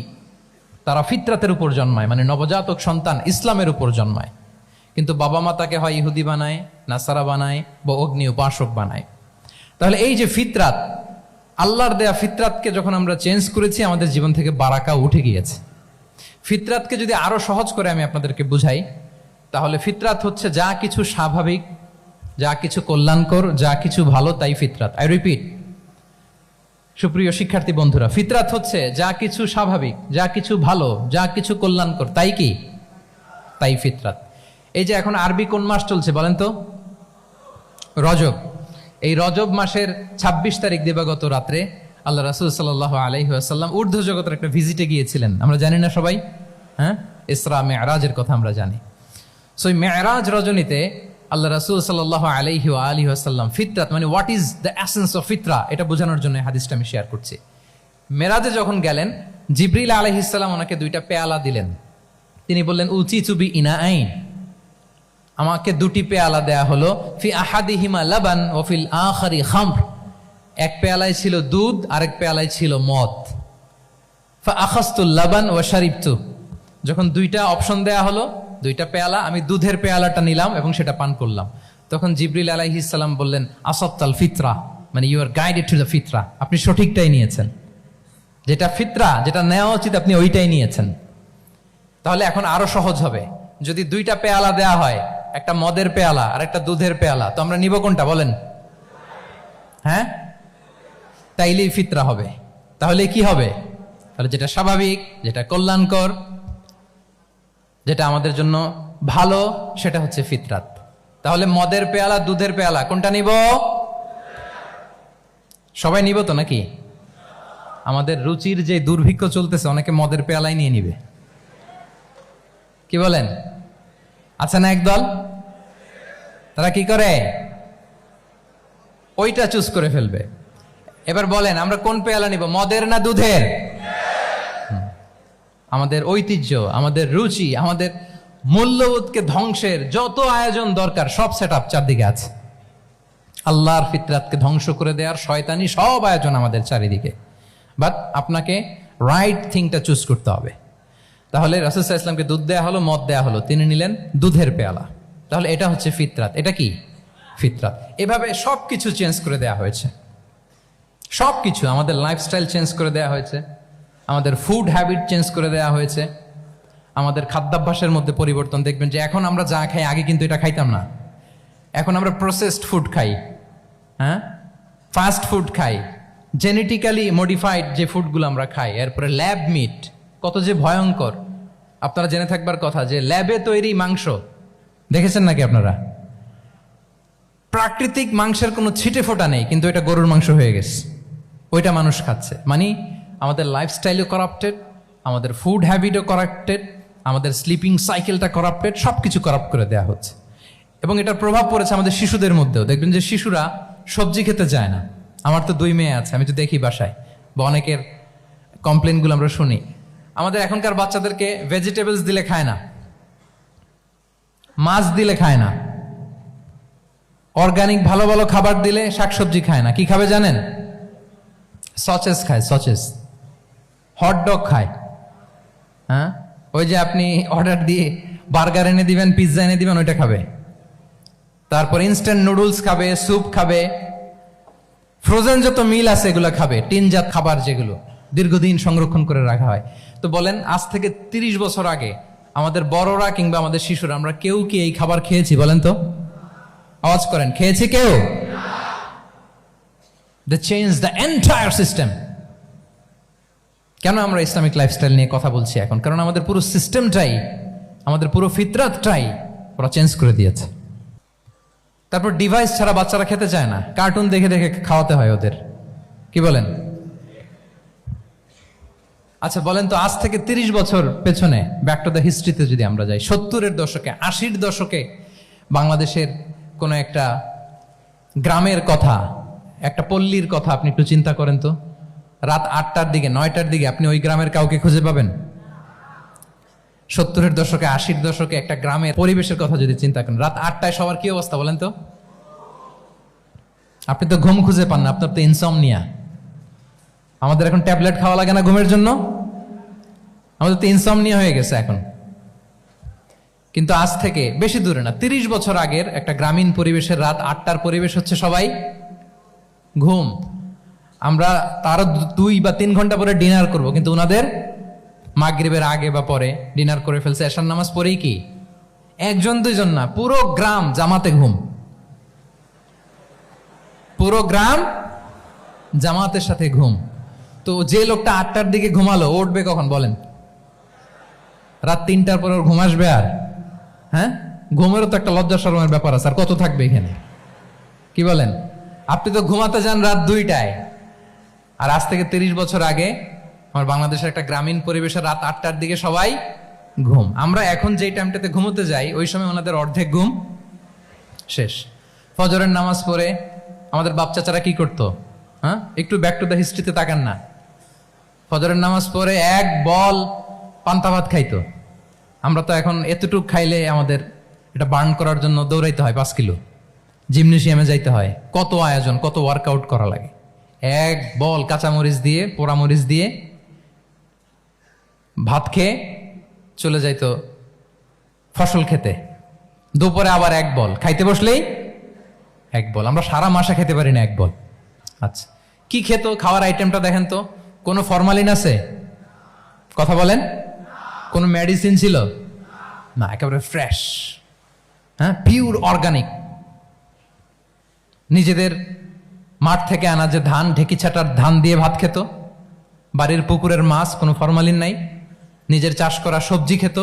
তারা ফিতরাতের উপর জন্মায়, মানে নবজাতক সন্তান ইসলামের উপর জন্মায়। কিন্তু বাবা মা তাকে হয় ইহুদি বানায়, নাসারা বানায়, বা অগ্নি উপাসক বানায়। তাহলে এই যে ফিতরাত, আল্লাহর দেয়া ফিতরাতকে যখন আমরা চেঞ্জ করেছি, আমাদের জীবন থেকে বারাকা উঠে গিয়েছে। ফিতরাতকে যদি আরো সহজ করে আমি আপনাদেরকে বুঝাই, তাহলে ফিতরাত হচ্ছে যা কিছু স্বাভাবিক, যা কিছু কল্যাণকর, যা কিছু ভালো, তাই ফিতরাত। আই রিপিট, সুপ্রিয় শিক্ষার্থী বন্ধুরা, ফিতরাত হচ্ছে যা কিছু স্বাভাবিক, যা কিছু ভালো, যা কিছু কল্যাণকর, তাই কি? তাই ফিতরাত। এই যে এখন আরবি কোন মাস চলছে বলেন তো? রজব। এই রজব মাসের ২৬ তারিখ দিবাগত রাত্রে আল্লাহ রাসূল সাল্লাল্লাহু আলাইহি ওয়াসাল্লাম ঊর্ধ্ব জগতের একটা ভিজিটে গিয়েছিলেন। আমরা জানি না সবাই? হ্যাঁ, ইসরা মেরাজের কথা আমরা জানি। সো এই মেরাজ রজনীতে আল্লাহ রাসূল সাল্লাল্লাহু আলাইহি ওয়া আলিহি ওয়াসাল্লাম ফিতরাত মানে what is the essence of ফিতরা, এটা বোঝানোর জন্য হাদিসটা আমি শেয়ার করছি। মেরাজে যখন গেলেন, জিবরিল আলাইহিস সালাম ওনাকে 2টা পেয়ালা দিলেন। তিনি বললেন উচিতু বি ইনাআইন, আমাকে 2টি পেয়ালা দেয়া হলো। ফি আহাদিহিমা লাবান ওয়া ফিল আখারি খামর, এক পেয়ালায় ছিল দুধ, আরেক পেয়ালায় ছিল মদ। ফা আখাযতুল লাবান ওয়া শারিবতু, যখন 2টা অপশন দেয়া হলো, 2টা পেয়ালা, আমি দুধের পেয়ালাটা নিলাম এবং সেটা পান করলাম। তখন জিবরিল আলাইহিস সালাম বললেন আসাবতাল ফিতরা, মানে you are guided to the fitrah, আপনি সঠিকটাই নিয়েছেন, যেটা ফিতরা, যেটা নেওয়া উচিত আপনি ওইটাই নিয়েছেন। তাহলে এখন আরো সহজ হবে, যদি 2টা পেয়ালা দেয়া হয়, একটা মদের পেয়ালা আর একটা দুধের পেয়ালা, তো আমরা নিব কোনটা বলেন? হ্যাঁ, তাইলেই ফিতরা হবে। তাহলে কি হবে? তাহলে যেটা স্বাভাবিক, যেটা কল্যাণকর, যেটা আমাদের জন্য ভালো, সেটা হচ্ছে ফিতরাত। তাহলে মদের পেয়ালা, দুধের পেয়ালা, কোনটা নিব? সবাই নিব তো নাকি? আমাদের রুচির যে দুর্ভিক্ষ চলতেছে, অনেকে মদের পেয়ালাই নিয়ে নিবে, কি বলেন? আচ্ছা না একদল, তারা কি করে? ওইটা চুজ করে ফেলবে। এবার বলেন আমরা কোন পেয়ালা নিব, মদের না দুধের? আমাদের ঐতিহ্য, আমাদের রুচি, আমাদের মূল্যবোধকে ধ্বংসের যত আয়োজন দরকার সব সেটআপ চারদিকে আছে। আল্লাহর ফিতরাতকে ধ্বংস করে দেওয়ার শয়তানি সব আয়োজন আমাদের চারিদিকে। বাট আপনাকে রাইট থিংটা চুজ করতে হবে। তাহলে রাসূল সাল্লাল্লাহু আলাইহি ওয়াসাল্লামকে দুধ দেয়া হলো, মদ দেয়া হলো, তিনি নিলেন দুধের পেয়ালা। তাহলে এটা হচ্ছে ফিতরাত। এটা কি? ফিতরাত। এভাবে সবকিছু চেঞ্জ করে দেয়া হয়েছে, সবকিছু, আমাদের লাইফস্টাইল চেঞ্জ করে দেয়া হয়েছে, আমাদের ফুড হ্যাবিট চেঞ্জ করে দেয়া হয়েছে, আমাদের খাদ্যাভ্যাসের মধ্যে পরিবর্তন। দেখবেন যে এখন আমরা যা খাই, আগে কিন্তু এটা খাইতাম না। এখন আমরা প্রসেসড ফুড খাই, হ্যাঁ, ফাস্ট ফুড খাই, জেনেটিক্যালি মডিফাইড যে ফুডগুলো আমরা খাই, এরপরে ল্যাব মিট, কত যে ভয়ঙ্কর। আপনারা জেনে থাকবার কথা যে ল্যাবে তৈরি মাংস দেখেছেন নাকি আপনারা? প্রাকৃতিক মাংসের কোনো ছিটে ফোটা নেই, কিন্তু এটা গরুর মাংস হয়ে গেছে, ওইটা মানুষ খাচ্ছে। মানে আমাদের লাইফস্টাইলও করাপ্টেড, আমাদের ফুড হ্যাবিটও করাপ্টেড, আমাদের স্লিপিং সাইকেলটা করাপ্টেড, সব কিছু করাপ্ট করে দেওয়া হচ্ছে। এবং এটার প্রভাব পড়েছে আমাদের শিশুদের মধ্যেও। দেখবেন যে শিশুরা সবজি খেতে চায় না। আমার তো 2 মেয়ে আছে, আমি তো দেখি বাসায়, বা অনেকের কমপ্লেনগুলো আমরা শুনি। আমাদের এখনকার বাচ্চাদেরকে ভেজিটেবলস দিলে খায় না, মাছ দিলে খায় না, অর্গানিক ভালো ভালো খাবার দিলে শাকসবজি খায় না। কি খাবে জানেন? সচেস খায়, সচেস, হটডগ খায়। হ্যাঁ, ওই যে আপনি অর্ডার দিয়ে বার্গার এনে দিবেন, পিৎজা এনে দিবেন, ওইটা খাবে। তারপর ইনস্ট্যান্ট নুডলস খাবে, স্যুপ খাবে, ফ্রোজেন যত মিল আছে এগুলো খাবে, টিনজাত খাবার যেগুলো দীর্ঘদিন সংরক্ষণ করে রাখা হয়। তো বলেন, আজ থেকে 30 বছর আগে আমাদের বড়রা কিংবা আমাদের শিশুরা, আমরা কেউ কি এই খাবার খেয়েছি বলেন তো? আওয়াজ করেন, খেয়েছি কেউ? They changed the entire system. কেন আমরা ইসলামিক লাইফস্টাইল নিয়ে কথা বলছি এখন? কারণ আমাদের পুরো সিস্টেমটাই, আমাদের পুরো ফিতরাতটাই ওরা চেঞ্জ করে দিয়েছে। তারপর ডিভাইস ছাড়া বাচ্চারা খেতে চায় না, কার্টুন দেখে দেখে খাওয়াতে হয় ওদের, কি বলেন? আচ্ছা বলেন তো, আজ থেকে 30 বছর পেছনে ব্যাক টু দ্য হিস্ট্রিতে যদি আমরা যাই, 70-এর দশকে, 80-র দশকে বাংলাদেশের কোনো একটা গ্রামের কথা, একটা পল্লীর কথা আপনি একটু চিন্তা করেন তো। রাত 8টার দিকে, 9টার দিকে আপনি ওই গ্রামের কাউকে খুঁজে পাবেন? 70-এর দশকে, 80-র দশকে একটা গ্রামের পরিবেশের কথা যদি চিন্তা করেন, রাত 8টায় সবার কি অবস্থা বলেন তো? আপনি তো ঘুম খুঁজে পান না, আপনার তো ইনসমনিয়া। আমাদের এখন ট্যাবলেট খাওয়া লাগে না ঘুমের জন্য, আমাদের তো ইনসমনিয়া হয়ে গেছে এখন। কিন্তু আজ থেকে বেশি দূরে না, 30 বছর আগের একটা গ্রামীণ পরিবেশের রাত 8টার পরিবেশ হচ্ছে সবাই ঘুম। আমরা তারও 2 বা 3 ঘন্টা পরে ডিনার করব, কিন্তু ওনাদের মাগরিবের আগে বা পরে ডিনার করে ফেলছে, এশার নামাজ পড়েই কি একজন দুইজন না, পুরো গ্রাম জামাতে ঘুম। পুরো গ্রাম জামাতের সাথে ঘুম। তো যে লোকটা 8টার দিকে ঘুমালো, উঠবে কখন বলেন? রাত 3টার পর ওর ঘুম আসবে? আর হ্যাঁ, ঘুমেরও তো একটা লজ্জা শরমের ব্যাপার আছে। আর কত থাকবে এখানে? কি বলেন? আপনি তো ঘুমাতে যান রাত 2টায়। আর আজ থেকে 30 বছর আগে আমার বাংলাদেশের একটা গ্রামীণ পরিবেশে রাত 8টার দিকে সবাই ঘুম। আমরা এখন যেই টাইমটাতে ঘুমোতে যাই, ওই সময় ওনাদের অর্ধেক ঘুম শেষ। ফজরের নামাজ পড়ে আমাদের বাপ চাচারা কি করতো? হ্যাঁ, একটু ব্যাক টু দ্য হিস্ট্রিতে তাকান না। ফজরের নামাজ পড়ে এক বল পান্তা ভাত খাইতো। আমরা তো এখন এতটুক খাইলে আমাদের এটা বার্ন করার জন্য দৌড়াইতে হয় 5 কিলো, জিমনেশিয়ামে যাইতে হয়, কত আয়োজন, কত ওয়ার্কআউট করা লাগে। এক বল কাঁচামরিচ দিয়ে, পোড়ামরিচ দিয়ে ভাত খেয়ে চলে যাইতো ফসল খেতে। দুপুরে আবার এক বল, খাইতে বসলেই এক বল। আমরা সারা মাসে খেতে পারি না এক বল। আচ্ছা, কি খেত? খাওয়ার আইটেমটা দেখেন তো। কোনো ফরমালিন আছে? কথা বলেন। কোনো মেডিসিন ছিল না, একেবারে ফ্রেশ, হ্যাঁ, পিওর অর্গানিক। নিজেদের মাঠ থেকে আনা যে ধান, ঢেকি ছাটার ধান দিয়ে ভাত খেত। বাড়ির পুকুরের মাছ, কোনো ফরমালিন নাই। নিজের চাষ করা সবজি খেত,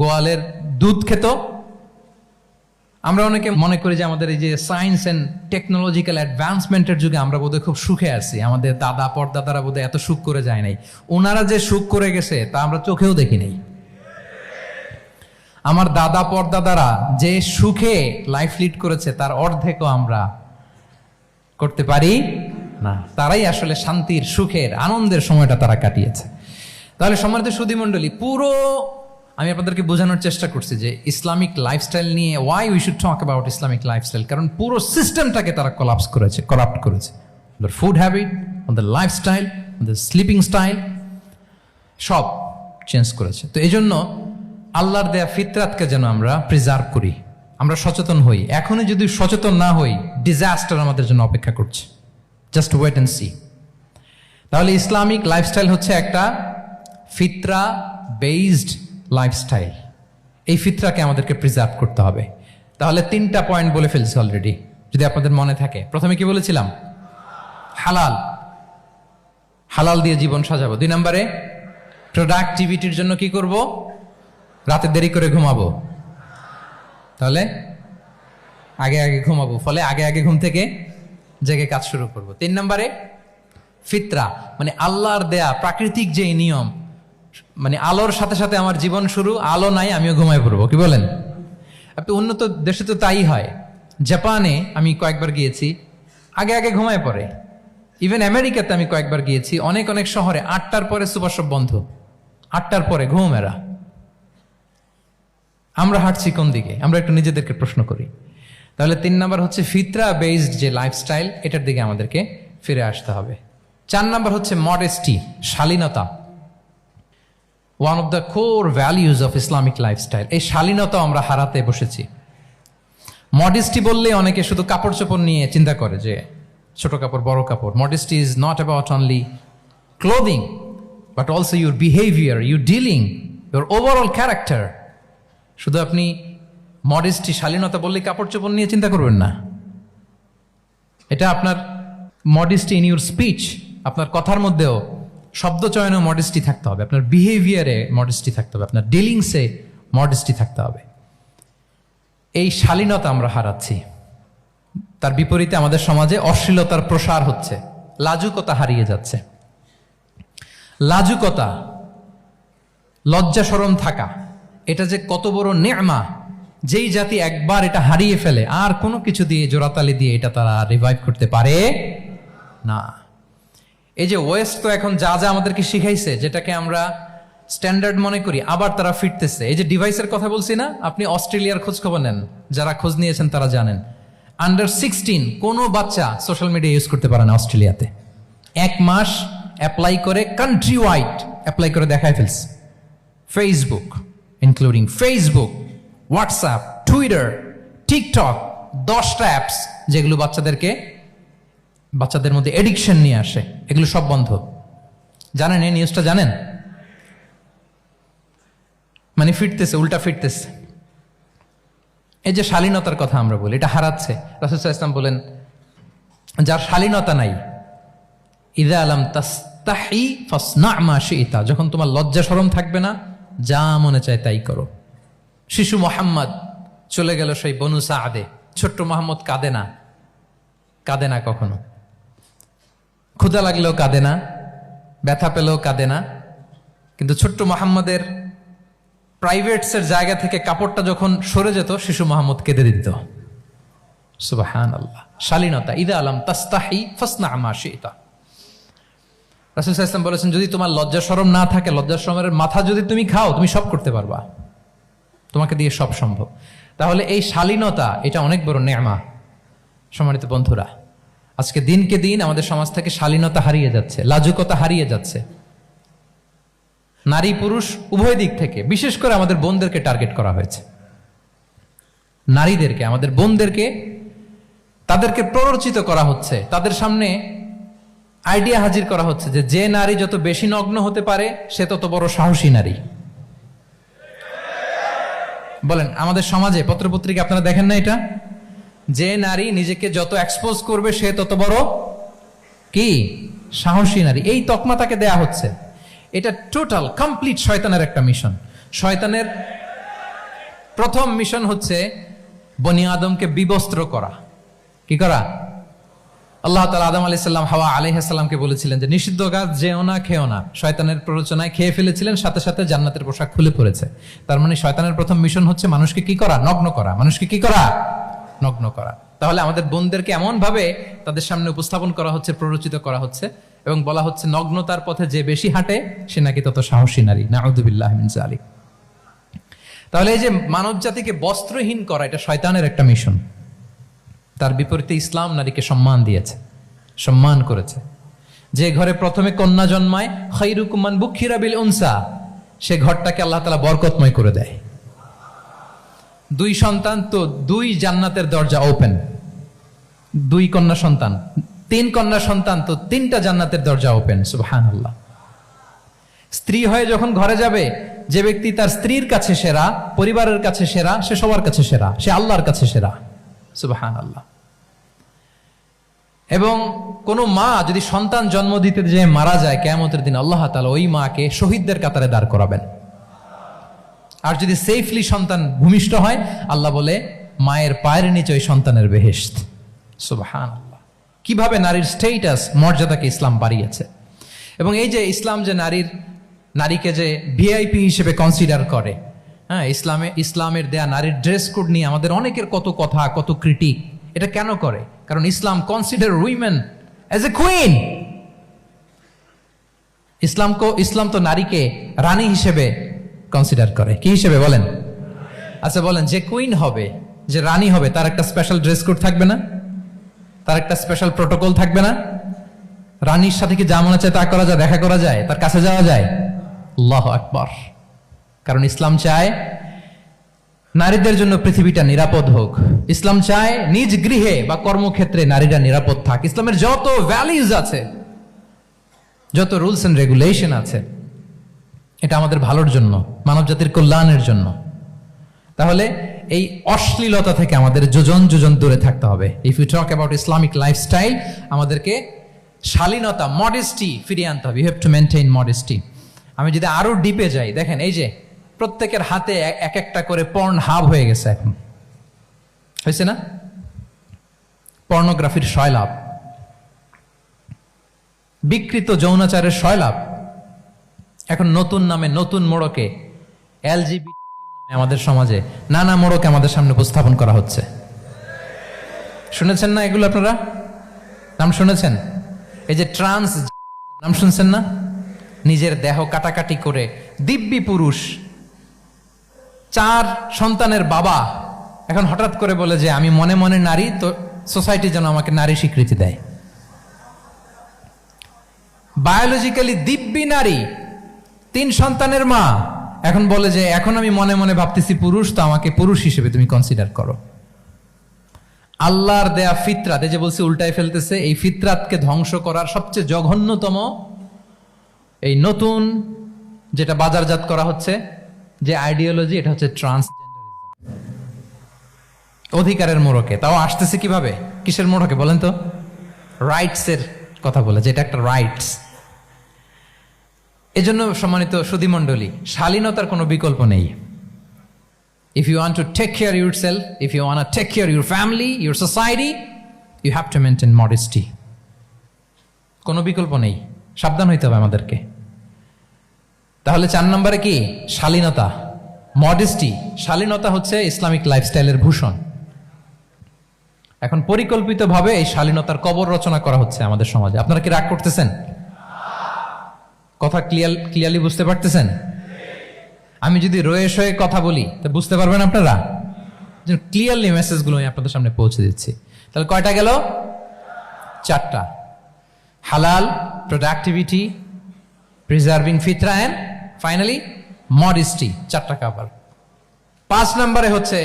গোয়ালের দুধ খেত। আমরা অনেকে মনে করি যে আমাদের এই যে সায়েন্স এন্ড টেকনোলজিক্যাল অ্যাডভান্সমেন্টের যুগে আমরা বোধহয় খুব সুখে আছি। আমাদের দাদা পরদাদারা বোধহয় এত সুখ করে যায় নাই। ওনারা যে সুখ করে গেছে তা আমরা চোখেও দেখি নাই। আমার দাদা পরদাদারা যে সুখে লাইফ লিড করেছে তার অর্ধেকও আমরা করতে পারি না। তারাই আসলে শান্তির, সুখের, আনন্দের সময়টা তারা কাটিয়েছে। তাহলে সম্মানিত সুধীমণ্ডলী, পুরো আমি আপনাদেরকে বোঝানোর চেষ্টা করছি যে ইসলামিক লাইফস্টাইল নিয়ে why we should talk about Islamic lifestyle. কারণ পুরো সিস্টেমটাকে তারা করাপ্ট করেছে। ওদের ফুড হ্যাবিট, ওদের লাইফস্টাইল, ওদের স্লিপিং স্টাইল সব চেঞ্জ করেছে। তো এই জন্য আল্লাহর দেয়া ফিতরাতকে যেন আমরা প্রিজার্ভ করি, আমরা সচেতন হই। এখনই যদি সচেতন না হই, ডিজাস্টার আমাদের জন্য অপেক্ষা করছে। Just wait and see. তাহলে ইসলামিক লাইফস্টাইল হচ্ছে একটা ফিতরা বেসড লাইফস্টাইল। এই ফিতরাকে আমাদেরকে প্রিজার্ভ করতে হবে। তাহলে 3টা পয়েন্ট বলে ফেলছি অলরেডি, যদি আপনাদের মনে থাকে। প্রথমে কি বলেছিলাম? হালাল, হালাল দিয়ে জীবন সাজাবো। 2 নম্বরে প্রোডাক্টিভিটির জন্য কি করব? রাতে দেরি করে ঘুমাবো। তাহলে আগে আগে ঘুমাবো, ফলে আগে আগে ঘুম থেকে জেগে কাজ শুরু করব। 3 নম্বরে ফিতরা, মানে আল্লাহর দেয়া প্রাকৃতিক যে নিয়ম, মানে আলোর সাথে সাথে আমার জীবন শুরু, আলো নাই আমিও ঘুমায় পড়বো। কি বলেন? আপনি উন্নত দেশে তো তাই হয়। জাপানে আমি কয়েকবার গিয়েছি, আগে আগে ঘুমায় পড়ে। ইভেন আমেরিকাতে আমি কয়েকবার গিয়েছি, অনেক অনেক শহরে 8টার পরে সুপার শপ বন্ধ, 8টার পরে ঘুম এরা। আমরা হাঁটছি কোন দিকে? আমরা একটু নিজেদেরকে প্রশ্ন করি। তাহলে 3 নাম্বার হচ্ছে ফিতরা বেসড যে লাইফস্টাইল, এটার দিকে আমাদেরকে ফিরে আসতে হবে। 4 নাম্বার হচ্ছে মডেস্টি, শালীনতা। One of the core values of Islamic lifestyle. এই শালীনতা আমরা হারাতে বসেছি। মডেস্টি বললে অনেকে শুধু কাপড় চোপড় নিয়ে চিন্তা করে যে ছোট কাপড়, বড় কাপড়। Modesty is not about only clothing, but also your behaviour, your dealing, your overall character. শুধু আপনি মডেস্টি, শালীনতা বললে কাপড় চোপড় নিয়ে চিন্তা করবেন না। এটা আপনার মডেস্টি ইন ইউর স্পিচ, আপনার কথার মধ্যেও, শব্দ চয়নেও মডেস্টি থাকতে হবে, আপনার বিহেভিয়ারে মডেস্টি থাকতে হবে, আপনার ডিলিংসে মডেস্টি থাকতে হবে। এই শালীনতা আমরা হারাচ্ছি। তার বিপরীতে আমাদের সমাজে অশ্লীলতার প্রসার হচ্ছে, লাজুকতা হারিয়ে যাচ্ছে। লাজুকতা, লজ্জা শরম থাকা, এটা যে কত বড় নেয়ামা। যেই জাতি একবার এটা হারিয়ে ফেলে, আর কোনো কিছু দিয়ে, জোড়াতালি দিয়ে এটা তারা রিভাইভ করতে পারে না। এই যে ওয়েস্ট তো এখন যা যা আমাদেরকে শিখাইছে, যেটাকে আমরা স্ট্যান্ডার্ড মনে করি, আবার তারা ফিরতেছে। এই যে ডিভাইসের কথা বলছি না, আপনি অস্ট্রেলিয়ার খোঁজ খবর নেন, যারা খোঁজ নিয়েছেন তারা জানেন। আন্ডার 16 কোনো বাচ্চা সোশ্যাল মিডিয়া ইউজ করতে পারে না অস্ট্রেলিয়াতে। 1 মাস অ্যাপ্লাই করে, কান্ট্রি ওয়াইড অ্যাপ্লাই করে দেখায় ফেলছে। Facebook, including Facebook, WhatsApp, Twitter, TikTok, 10টা অ্যাপস যেগুলো বাচ্চাদের মধ্যে এডিকশন নিয়ে আসে, এগুলো সব বন্ধ। জানেন এই নিউজটা? জানেন? মানে ফিরতেছে, উল্টা ফিরতেছে। এই যে শালীনতার কথা আমরা বলি, এটা হারাচ্ছে। রাসূল সাল্লাল্লাহু আলাইহি ওয়াসাল্লাম বলেন, যার শালীনতা নাই, ইযা লাম তাস্তাহি ফাসনা মা শি'তা, যখন তোমার লজ্জা শরম থাকবে না, যা মনে চায় তাই করো। শিশু মোহাম্মদ চলে গেল সেই বনু সাদে, ছোট্ট মোহাম্মদ কাঁদে না, কাঁদে না কখনো, ক্ষুধা লাগলেও কাঁদে না, ব্যথা পেলেও কাঁদে না। কিন্তু ছোট্ট মোহাম্মদের প্রাইভেটসের জায়গা থেকে কাপড়টা যখন সরে যেত, শিশু মোহাম্মদ কেঁদে দিত। সুবহানাল্লাহ, শালীনতা। ইযা লাম তাস্তাহি ফাসনা মা শি'তা। রাসূল সাল্লাল্লাহু আলাইহি ওয়াসাল্লাম বলেছেন, যদি তোমার লজ্জা শরম না থাকে, লজ্জা শরমের মাথা যদি তুমি খাও, তুমি সব করতে পারবা, তোমাকে দিয়ে সব সম্ভব। তাহলে এই শালীনতা, এটা অনেক বড় নেয়ামত। সম্মানিত বন্ধুরা, আজকে দিনকে দিন আমাদের সমাজ থেকে শালীনতা হারিয়ে যাচ্ছে, লাজুকতা হারিয়ে যাচ্ছে, নারী পুরুষ উভয় দিক থেকে। বিশেষ করে আমাদের বোনদেরকে টার্গেট করা হয়েছে, নারীদেরকে, আমাদের বোনদেরকে, তাদেরকে প্ররোচিত করা হচ্ছে, তাদের সামনে আইডিয়া হাজির করা হচ্ছে যে যে নারী যত বেশি নগ্ন হতে পারে সে তত বড় সাহসী নারী। বলেন, আমাদের সমাজে পত্রপত্রিকা আপনারা দেখেন না এটা? যে নারী নিজেকে যত এক্সপোজ করবে সে তত বড় কি সাহসী নারী, এই তকমা তাকে দেয়া হচ্ছে। এটা টোটাল কমপ্লিট শয়তানের একটা মিশন। শয়তানের প্রথম মিশন হচ্ছে বনি আদমকে বিবস্ত্র করা। কি করা? আল্লাহ তাআলা আদম আলাইহিস সালাম, হাওয়া আলাইহিস সালামকে বলেছিলেন যে নিষিদ্ধ গাছ যেও না, খেও না। শয়তানের প্ররোচনায় খেয়ে ফেলেছিলেন, সাথে সাথে জান্নাতের পোশাক খুলে পড়েছে। তার মানে শয়তানের প্রথম মিশন হচ্ছে মানুষকে কি করা? নগ্ন করা। মানুষকে কি করা? নগ্ন করা। তাহলে আমাদের বোনদেরকে এমন ভাবে তাদের সামনে উপস্থাপন করা হচ্ছে, প্ররোচিত করা হচ্ছে এবং বলা হচ্ছে নগ্নতার পথে যে বেশি হাঁটে সে নাকি তত সাহসী নারী। নাউযুবিল্লাহি মিন যালিক। তাহলে এই যে মানব জাতিকে বস্ত্রহীন করা, এটা শয়তানের একটা মিশন। তার বিপরীতে ইসলাম নারীকে সম্মান দিয়েছে, সম্মান করেছে। যে ঘরে প্রথমে কন্যা জন্মায়, খায়রুকুম মান বুখিরা বিল উনসা, সে ঘরটাকে আল্লাহ তাআলা বরকতময় করে দেয়। 2 সন্তান তো 2 জান্নাতের দরজা ওপেন। 2 কন্যা সন্তান, 3 কন্যা সন্তান তো 3টা জান্নাতের দরজা ওপেন। সুবহানাল্লাহ। স্ত্রী হয়ে যখন ঘরে যাবে, যে ব্যক্তি তার স্ত্রীর কাছে সেরা, পরিবারের কাছে সেরা, সে সবার কাছে সেরা, সে আল্লাহর কাছে সেরা। সুবহানাল্লাহ। এবং কোন মা যদি সন্তান জন্ম দিতে যে মারা যায়, কিয়ামতের দিন আল্লাহ তাআলা ওই মাকে শহীদদের কাতারে দাঁড় করাবেন। আর যদি সেফলি সন্তান ভূমিষ্ঠ হয়, আল্লাহ বলে মায়ের পায়ের নিচে ওই সন্তানের বেহেশত। সুবহানাল্লাহ। কিভাবে নারীর স্টেটাস, মর্যাদাকে ইসলাম বাড়িয়েছে। এবং এই যে ইসলাম যে নারীকে যে ভিআইপি হিসেবে কনসিডার করে, হ্যাঁ, ইসলামের দেয়া নারীর ড্রেস কোড নিয়ে আমাদের অনেকের কত কথা, কত ক্রিটিক। এটা কেন করে? কারণ Islam consider women as a queen. ইসলাম তো নারীকে রানী হিসেবে কনসিডার করে। কি হিসেবে বলেন? আচ্ছা বলেন, যে কুইন হবে, যে রানী হবে, তার একটা স্পেশাল ড্রেস কোড থাকবে না? তার একটা স্পেশাল প্রোটোকল থাকবে না? রানীর সাথে কি যা মনে চায় তা করা যায়, দেখা করা যায়, তার কাছে যাওয়া যায়? আল্লাহু আকবার। কারণ ইসলাম চায় নারীদের জন্য পৃথিবীটা নিরাপদ হোক। ইসলাম চায় নিজ গৃহে বা কর্মক্ষেত্রে নারীরা নিরাপদ থাক। ইসলামের যত ভ্যালিউজ আছে, যত রুলস এন্ড রেগুলেশন আছে, এটা আমাদের ভালোর জন্য, মানব জাতির কল্যাণের জন্য। তাহলে এই অশ্লীলতা থেকে আমাদের যোজন যোজন দূরে থাকতে হবে। If you talk about Islamic lifestyle, আমাদেরকে শালীনতা, মডেস্টি ফিরিয়ে আনতে হবে। You have to maintain modesty. আমি যদি আরো ডিপে যাই, দেখেন এই যে প্রত্যেকের হাতে এক একটা করে পর্ন হাব হয়ে গেছে। এখন হয়েছে না? পর্নোগ্রাফির সয়লাভ, বিকৃত যৌনাচারের সয়লাভ। এখন নতুন নামে, নতুন মোড়কে, এলজিবিটি আমাদের সমাজে নানা মোড়কে আমাদের সামনে উপস্থাপন করা হচ্ছে। শুনেছেন না এগুলো? আপনারা নাম শুনেছেন? এই যে ট্রান্স, নাম শুনছেন না? নিজের দেহ কাটাকাটি করে দিব্যি পুরুষ, 4 সন্তানের বাবা, এখন হঠাৎ করে বলে যে আমি মনে মনে নারী, তো সোসাইটি যেন আমাকে নারী স্বীকৃতি দেয়। বায়োলজিক্যালি দিব্যি নারী, 3 সন্তানের মা, এখন বলে যে এখন আমি মনে মনে ভাবতেছি পুরুষ, তো আমাকে পুরুষ হিসেবে তুমি কনসিডার করো। আল্লাহর দেয়া ফিতরাত, এই যে বলছি উল্টায় ফেলতেছে, এই ফিতরাতকে ধ্বংস করার সবচেয়ে জঘন্যতম এই নতুন যেটা বাজারজাত করা হচ্ছে যে আইডিওলজি, এটা হচ্ছে ট্রান্সজেন্ডারিজম। অধিকারের মোড়কে, তাও আসতেছে কিভাবে, কিসের মোড়কে বলেন তো? রাইটসের কথা বলে, যেটা একটা রাইটস। এজন্য সম্মানিত সুধীমণ্ডলী, শালীনতার কোনো বিকল্প নেই। If you want to take care yourself, if you want to take care your family, your society, you have to maintain modesty. কোনো বিকল্প নেই, সাবধান হইতে হবে আমাদেরকে। তাহলে 4 নম্বরে কি? শালীনতা, মডেস্টি। শালীনতা হচ্ছে ইসলামিক লাইফস্টাইলের ভূষণ। এখন পরিকল্পিতভাবে এই শালীনতার কবর রচনা করা হচ্ছে আমাদের সমাজে। আপনারা কি রাগ করতেছেন? কথা ক্লিয়ারলি বুঝতে পারতেছেন? আমি যদি রয়ে সয়ে কথা বলি তা বুঝতে পারবেন আপনারা? ক্লিয়ারলি মেসেজগুলো আমি আপনাদের সামনে পৌঁছে দিচ্ছি। তাহলে কয়টা গেল? 4টা। হালাল, প্রোডাক্টিভিটি, প্রিজার্ভিং ফিতরা এন্ড ফাইনালি মডেস্টি। 4টা কাভার। 5 নম্বরে হচ্ছে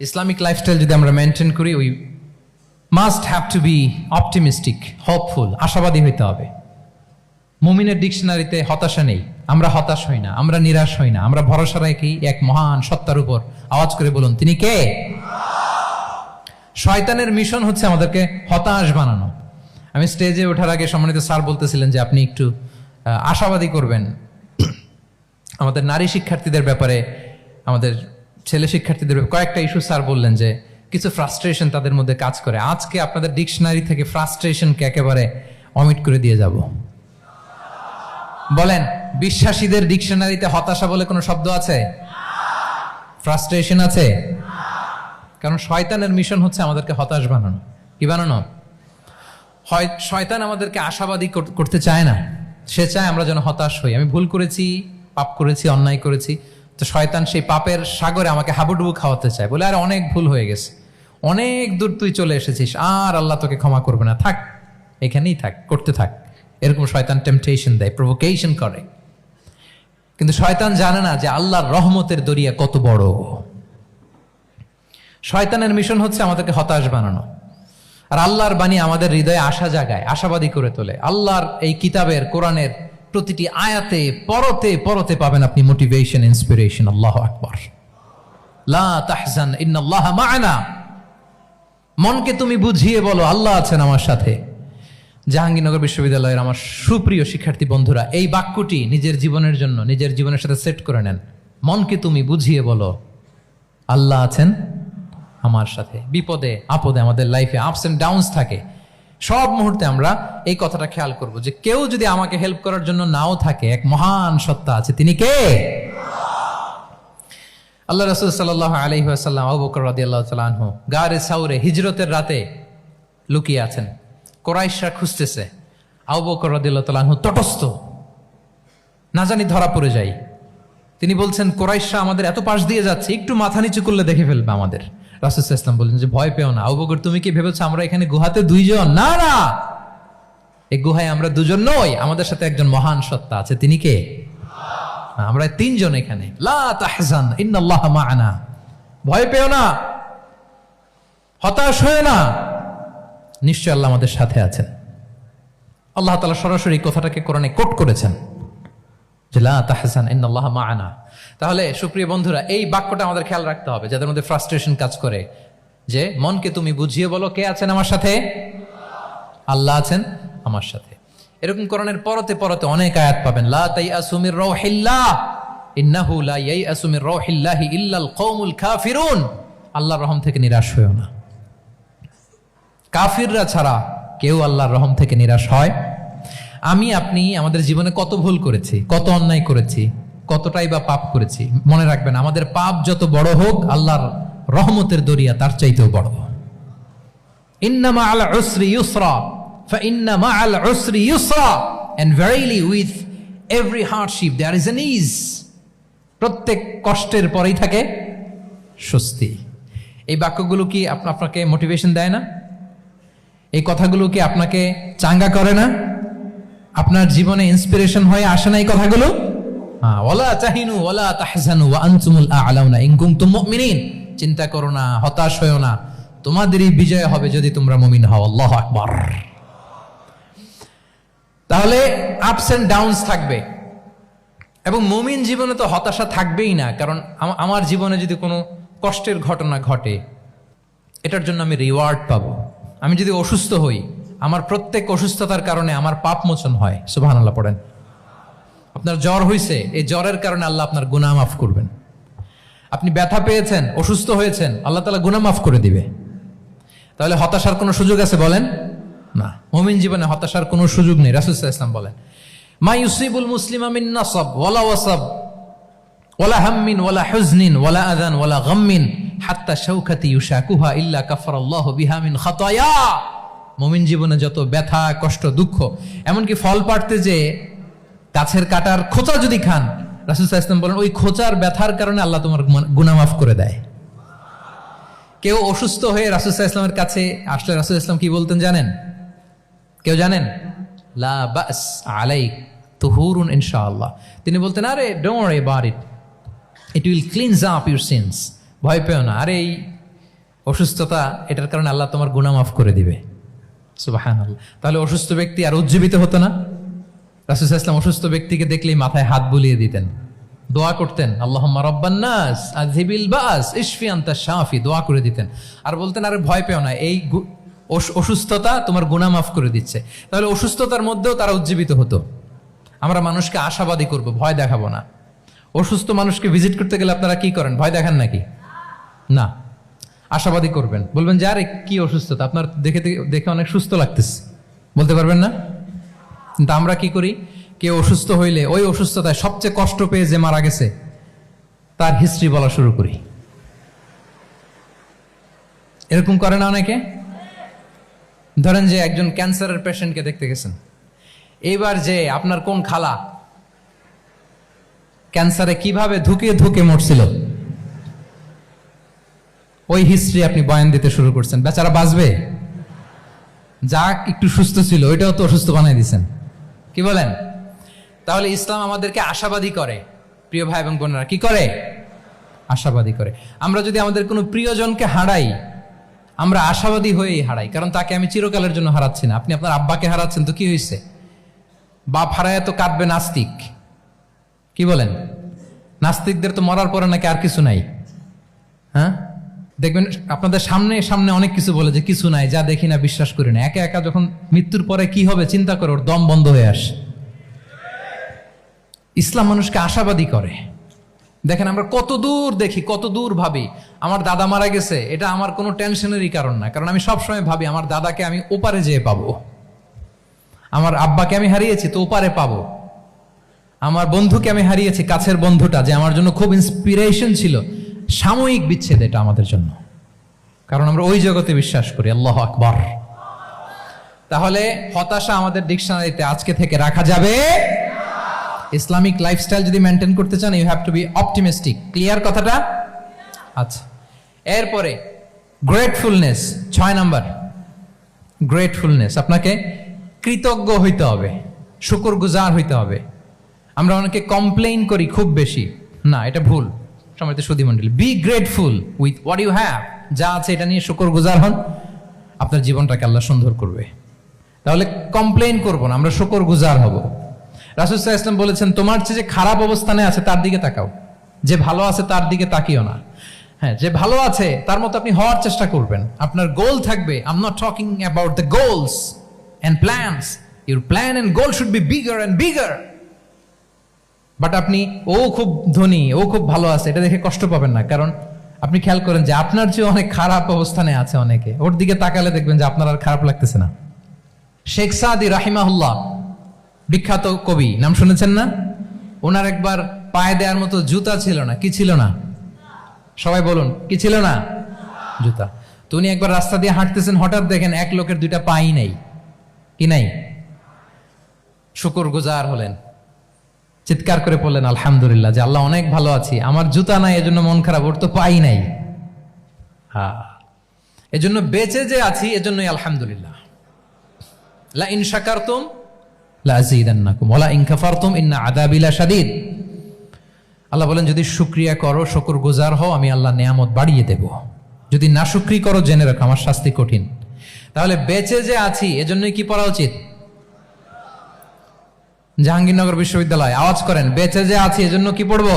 ইসলামিক লাইফস্টাইল যদি আমরা মেনটেন করি, we must have to be optimistic, hopeful, আশাবাদী হইতে হবে। মুমিনের ডিকশনারিতে হতাশা নেই। আমরা হতাশ হই না, আমরা নিরাশ হই না, আমরা ভরসা রাখি এক মহান সত্তার উপর। আওয়াজ করে বলুন, তিনি কে? শয়তানের মিশন হচ্ছে আমাদেরকে হতাশ বানানো। আমি স্টেজে ওঠার আগে সম্মানিত স্যার বলতেছিলেন যে আপনি একটু আশাবাদী করবেন আমাদের নারী শিক্ষার্থীদের ব্যাপারে, আমাদের ছেলে শিক্ষার্থীদের ব্যাপারে। কয়েকটা ইস্যু স্যার বললেন যে কিছু ফ্রাস্ট্রেশন তাদের মধ্যে কাজ করে। আজকে আপনাদের ডিকশনারি থেকে ফ্রাস্ট্রেশনকে একেবারে অমিট করে দিয়ে যাব। বলেন, বিশ্বাসীদের ডিকশনারিতে হতাশা বলে কোনো শব্দ আছে? ফ্রাস্ট্রেশন আছে? কারণ শয়তানের মিশন হচ্ছে আমাদেরকে হতাশ বানানো। কি বানানো? শয়তান আমাদেরকে আশাবাদী করতে চায় না, সে চায় আমরা যেন হতাশ হই। আমি ভুল করেছি, পাপ করেছি, অন্যায় করেছি, তো শয়তান সেই পাপের সাগরে আমাকে হাবুডুবু খাওয়াতে চায়। বলে, আর অনেক ভুল হয়ে গেছে, অনেক দূর তুই চলে এসেছিস, আর আল্লাহ তোকে ক্ষমা করবে না, থাক এখানেই থাক, করতে থাক। এরকম শয়তান টেম্পটেশন দেয়, প্রভোকেশন করে। কিন্তু শয়তান জানে না যে আল্লাহর রহমতের দরিয়া কত বড়। শয়তানের মিশন হচ্ছে আমাদেরকে হতাশ বানানো। আর আল্লাহর বাণী আমাদের হৃদয়ে আশা জাগায়, আশাবাদী করে তোলে। আল্লাহর এই কিতাবের, কোরআনের প্রতিটি আয়াতে পরতে পরতে পাবেন আপনি মোটিভেশন, ইন্সপিরেশন। আল্লাহু আকবার। লা তাহজান ইন্নাল্লাহ মা'ানা। মনকে তুমি বুঝিয়ে বলো আল্লাহ আছেন আমার সাথে। জাহাঙ্গীরনগর বিশ্ববিদ্যালয়ের আমার সুপ্রিয় শিক্ষার্থী বন্ধুরা, এই বাক্যটি নিজের জীবনের জন্য, নিজের জীবনের সাথে সেট করে নেন। মনকে তুমি বুঝিয়ে বলো আল্লাহ আছেন আমার সাথে। বিপদে আপদে, আমাদের লাইফে আপস এন্ড ডাউনস থাকে, সব মুহূর্তে আমরা এই কথাটা খেয়াল করব যে কেউ যদি আমাকে হেল্প করার জন্য নাও থাকে, এক মহান সত্তা আছে। তিনি কে? আল্লাহ রাসূল সাল্লাল্লাহু আলাইহি ওয়াসাল্লাম, আবু বকর রাদিয়াল্লাহু তাআলা আনহু গারে সাউরে হিজরতের রাতে লুকিয়ে আছেন। কুরাইশরা খুঁজতেছে, আবু বকর রাদিয়াল্লাহু তাআলা আনহু তটস্থ, না জানি ধরা পড়ে যায়। তিনি বলছেন, কুরাইশরা আমাদের এত পাশ দিয়ে যাচ্ছে, একটু মাথা নিচু করলে দেখে ফেলবে আমাদের। রাসূল সাল্লাল্লাহু আলাইহি ওয়াসাল্লাম বললেন যে ভয় পেও না। আবু বকর, তুমি কি ভেবেছো আমরা এখানে গুহাতে 2 জন? না না, এই গুহায় আমরা 2 জন নই, আমাদের সাথে একজন মহান সত্তা আছে। তিনি কে? আমরা 3 জন এখানে। লা তাহজান ইন্নাল্লাহ মা'ানা। ভয় পেও না, হতাশ হয়ো না, নিশ্চয় আল্লাহ আমাদের সাথে আছেন। আল্লাহ তাআলা সরাসরি কথাটাকে কোরআনে কোট করেছেন যে লা তাহজান ইন্নাল্লাহ মা'ানা। তাহলে সুপ্রিয় বন্ধুরা, এই বাক্যটা আমাদের খেয়াল রাখতে হবে যাদের মধ্যে ফ্রাস্ট্রেশন কাজ করে, যে মনকে তুমি বুঝিয়ে বলো কে আছেন আমার সাথে? আল্লাহ আছেন আমার সাথে। এরকম কোরআনের পরতে পরতে অনেক আয়াত পাবেন। লা তাইয়াসু মির রাউহিল্লাহ ইন্নাহু লা ইয়াইয়াসু মির রাউহিল্লাহি ইল্লাল কওমুল কাফিরুন। আল্লাহর রহম থেকে নিরাশ হয়ো না। কাফিররা ছাড়া কেউ আল্লাহর রহম থেকে নিরাশ হয়? আমি আপনি আমাদের জীবনে কত ভুল করেছি, কত অন্যায় করেছি, কতটাই বা পাপ করেছি। মনে রাখবেন, আমাদের পাপ যত বড় হোক, আল্লাহর রহমতের দরিয়া তার চাইতেও বড়। ইন্না মা'আল উসরি ইউসরা ফাইন্না মা'আল উসরি ইউসরা, and verily with every hardship there is an ease. প্রত্যেক কষ্টের পরেই থাকে স্বস্তি। এই বাক্যগুলো কি আপনাকে মোটিভেশন দেয় না? এই কথাগুলো কি আপনাকে চাঙ্গা করে না? আপনার জীবনে ইন্সপিরেশন হয়ে আসে না এই কথাগুলো? ওয়ালা তাহিনু ওয়ালা তাহজানু ওয়া আনতুমুল আ'লাউনা ইন কুনতুম মুমিনিন। চিন্তা করো না, হতাশ হয়ো না, তোমাদেরই বিজয় হবে যদি তোমরা মুমিন হও। আল্লাহু আকবার। তাহলে আপস এন্ড ডাউনস থাকবে, এবং মুমিন জীবনে তো হতাশা থাকবেই না। কারণ আমার জীবনে যদি কোনো কষ্টের ঘটনা ঘটে, এটার জন্য আমি রিওয়ার্ড পাবো। আমি যদি অসুস্থ হই, আমার প্রত্যেক অসুস্থতার কারণে আমার পাপ মোচন হয়। সুবহানাল্লাহ পড়েন। আপনার জ্বর হয়েছে, এই জ্বরের কারণে আল্লাহ আপনার গুনাহ মাফ করবেন। আপনি ব্যথা পেয়েছেন, অসুস্থ হয়েছেন, আল্লাহ তাআলা গুনাহ মাফ করে দিবে। তাহলে হতাশার কোনো সুযোগ আছে বলেন? না। মুমিন জীবনে হতাশার কোনো সুযোগ নেই। রাসূল সাল্লাল্লাহু আলাইহি ওয়াসাল্লাম বলেন, মা ইউসিবুল মুসলিমা মিন নাসাব ওয়ালা ওয়াসাব ওয়ালা হাম্মিন ওয়ালা হুজনিন ওয়ালা আযান ওয়ালা গাম্মিন হাত্তা শাওকাতি ইউশাকুহা ইল্লা কাফারাল্লাহু বিহা মিন খাতায়া। মুমিন জীবনে যত ব্যথা, কষ্ট, দুঃখ, এমনকি ফল পাড়তে যে গাছের কাটার খোঁচা যদি খান, রাসূল সাল্লাল্লাহু আলাইহি ওয়াসাল্লাম বলেন ওই খোঁচার ব্যথার কারণে আল্লাহ তোমার গুনাহ মাফ করে দেয়। কেউ অসুস্থ হয়ে রাসূল সাল্লাল্লাহু আলাইহি ওয়াসাল্লামের কাছে আসলে রাসূল সাল্লাল্লাহু আলাইহি ওয়াসাল্লাম কি বলতেন জানেন? কেউ জানেন? লা বাস আলাইক তুহুরুন ইনশাআল্লাহ। তিনি বলতেন, আরে don't worry about it, it will cleanse up your scenes. ভয় পেও না, আরে এই অসুস্থতা, এটার কারণে আল্লাহ তোমার গুনাহ মাফ করে দিবে। সুবহানাল্লাহ। তাহলে অসুস্থ ব্যক্তি আর উজ্জীবিত হতো না? রাসূল সাল্লাল্লাহু আলাইহি ওয়াসাল্লাম অসুস্থ ব্যক্তিকে দেখলেই মাথায় হাত বুলিয়ে দিতেন, দোয়া করতেন, আল্লাহুম্মা রাব্বান নাস আযহিবিল বাস ইশফি আনতা শাফি, দোয়া করে দিতেন। আর বলতেন, আরে ভয় পেও না, এই অসুস্থতা তোমার গুনাহ মাফ করে দিচ্ছে। তাহলে অসুস্থতার মধ্যেও তারা উজ্জীবিত হতো। আমরা মানুষকে আশাবাদী করব, ভয় দেখাবো না। অসুস্থ মানুষকে ভিজিট করতে গেলে আপনারা কি করেন? ভয় দেখান নাকি? না, আশাবাদী করবেন। বলবেন যে আরে কি অসুস্থতা, আপনার দেখে অনেক সুস্থ লাগতেছে, বলতে পারবেন না? কিন্তু আমরা কি করি? কেউ অসুস্থ হইলে ওই অসুস্থতায় সবচেয়ে কষ্ট পেয়ে যে মারা গেছে তার হিস্ট্রি বলা শুরু করি। এরকম করে না অনেকে? ধরেন যে একজন ক্যান্সারের পেশেন্টকে দেখতে গেছেন, এইবার যে আপনার কোন খালা ক্যান্সারে কিভাবে ধুকে ধুকে মরছিল, ওই হিস্ট্রি আপনি বয়ান দিতে শুরু করছেন। বেচারা বাঁচবে? যা একটু সুস্থ ছিল ওইটাও তো অসুস্থ বানাই দিচ্ছেন। কি বলেন? তাহলে ইসলাম আমাদেরকে আশাবাদী করে। প্রিয় ভাই এবং বোনেরা, কি করে? আশাবাদী করে। আমরা যদি আমাদের কোনো প্রিয়জনকে হারাই, আমরা আশাবাদী হয়েই হারাই, কারণ তাকে আমি চিরকালের জন্য হারাচ্ছি না। আপনি আপনার আব্বাকে হারাচ্ছেন তো কি হয়েছে? বাপ হারায় তো কাঁদবে নাস্তিক। কি বলেন? নাস্তিকদের তো মরার পরে নাকি আর কিছু নাই। হ্যাঁ, দেখবেন আপনাদের সামনে সামনে অনেক কিছু বলে যে কিছু নাই, যা দেখি না, বিশ্বাস করি না। একা একা যখন মৃত্যুর পরে কি হবে চিন্তা করে ওর দম বন্ধ হয়ে আসে। ইসলাম মানুষকে আশাবাদী করে। দেখেন আমরা কত দূর দেখি, কত দূর ভাবি। আমার দাদা মারা গেছে, এটা আমার কোনো টেনশনেরই কারণ না, কারণ আমি সবসময় ভাবি আমার দাদাকে আমি ওপারে যেয়ে পাবো, আমার আব্বাকে আমি হারিয়েছি তো ওপারে পাবো, আমার বন্ধুকে আমি হারিয়েছি, কাছের বন্ধুটা যে আমার জন্য খুব ইন্সপিরেশন ছিল। সাময়িক বিচ্ছেদ এটা আমাদের জন্য, কারণ আমরা ওই জগতে বিশ্বাস করি। আল্লাহু আকবার। তাহলে হতাশা আমাদের ডিকশনারিতে আজকে থেকে রাখা যাবে। ইসলামিক লাইফস্টাইল যদি মেনটেন করতে চান, you have to be optimistic. Clear কথাটা? আচ্ছা, এরপরে গ্রেটফুলনেস, 6 নাম্বার। গ্রেটফুলনেস, আপনাকে কৃতজ্ঞ হইতে হবে, শুকরগুজার হইতে হবে। আমরা অনেকে কমপ্লেইন করি খুব বেশি, না এটা ভুল। সম্মানিত সুধী মণ্ডলী, be grateful with what you have. যা আছে এটা নিয়ে শুকরগুজার হন, আপনার জীবনটাকে আল্লাহ সুন্দর করবে। তাহলে কমপ্লেইন করব না, আমরা শুকরগুজার হব। রাসূল সাল্লাল্লাহু আলাইহি ওয়াসাল্লাম বলেছেন, তোমার চেয়ে যে খারাপ অবস্থানে আছে তার দিকে তাকাও, যে ভালো আছে তার দিকে তাকিও না। হ্যাঁ, যে ভালো আছে তার মতো আপনি হওয়ার চেষ্টা করবেন। আপনার গোল থাকবে। I am not talking about the goals and plans, your plan and goal should be bigger and bigger. But আপনি ও খুব ধনী, ও খুব ভালো আছে, এটা দেখে কষ্ট পাবেন না, কারণ আপনি খেয়াল করেন যে আপনার চেয়ে অনেক খারাপ অবস্থানে আছে অনেকে, ওর দিকে তাকালে দেখবেন যে আপনার আর খারাপ লাগতেছে না। শেখ সাদি রাহিমাহুল্লাহ, বিখ্যাত কবি, নাম শুনেছেন না? ওনার একবার পায়ে দেওয়ার মতো জুতা ছিল না। কি ছিল না? সবাই বলুন, কি ছিল না? জুতা। তো উনি একবার রাস্তা দিয়ে হাঁটতেছেন, হঠাৎ দেখেন এক লোকের 2টা পাই নেই। কি নাই? শুকরগুজার হলেন, চিৎকার করে বললেন আলহামদুলিল্লাহ, যে আল্লাহ অনেক ভালো আছি, আমার জুতা নাই এজন্য মন খারাপ, ওর তো পাই নাই। হ্যাঁ, এজন্য বেঁচে যে আছি এজন্যই আলহামদুলিল্লাহ। লা ইন শাকারতুম লা আযীদান্নাকুম ওয়া লা ইন কাফারতুম ইন্না আযাবি লাশাদীদ। আল্লাহ বলেন, যদি শুকরিয়া করো, শুকরগুজার হও, আমি আল্লাহ নিয়ামত বাড়িয়ে দেব। যদি নাশুকরি করো, জেনে রাখো আমার শাস্তি কঠিন। তাহলে বেঁচে যে আছি এজন্যই কি পড়া উচিত? জাহাঙ্গীরনগর বিশ্ববিদ্যালয় আওয়াজ করেন, বেঁচে যে আছি এজন্য কি পড়বো?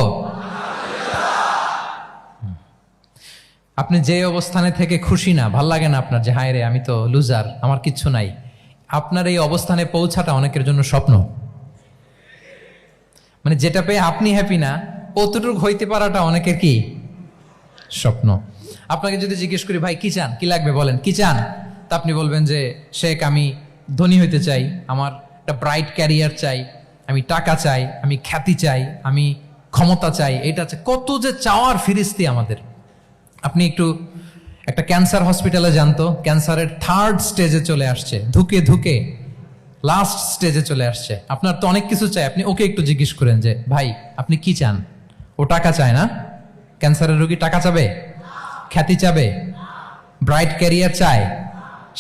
আপনি যে অবস্থানে থেকে খুশি না, ভাল লাগে না আপনার, যে হায় রে আমি তো লুজার, আমার কিচ্ছু নাই, আপনার এই অবস্থানে পৌঁছাটা অনেকের জন্য স্বপ্ন। মানে যেটা পেয়ে আপনি হ্যাপি না, অতটুকু হইতে পারাটা অনেকের কি স্বপ্ন। আপনাকে যদি জিজ্ঞেস করি ভাই কি চান, কি লাগবে বলেন, কি চান, তা আপনি বলবেন যে শেখ আমি ধনী হইতে চাই, আমার একটা ব্রাইট ক্যারিয়ার চাই, আমি টাকা চাই, আমি খ্যাতি চাই, আমি ক্ষমতা চাই, এটা চাই। কত যে চাওয়ার ফিরিস্তি আমাদের। আপনি একটু একটা ক্যান্সার হসপিটালে জানতো, ক্যান্সারের 3rd স্টেজে চলে আসছে, ধুকে ধুকে লাস্ট স্টেজে চলে আসছে। আপনার তো অনেক কিছু চাই, আপনি ওকে একটু জিজ্ঞেস করেন যে ভাই আপনি কি চান। ও টাকা চায় না? ক্যান্সারের রোগী টাকা চাবে, খ্যাতি চাবে, ব্রাইট ক্যারিয়ার চায়,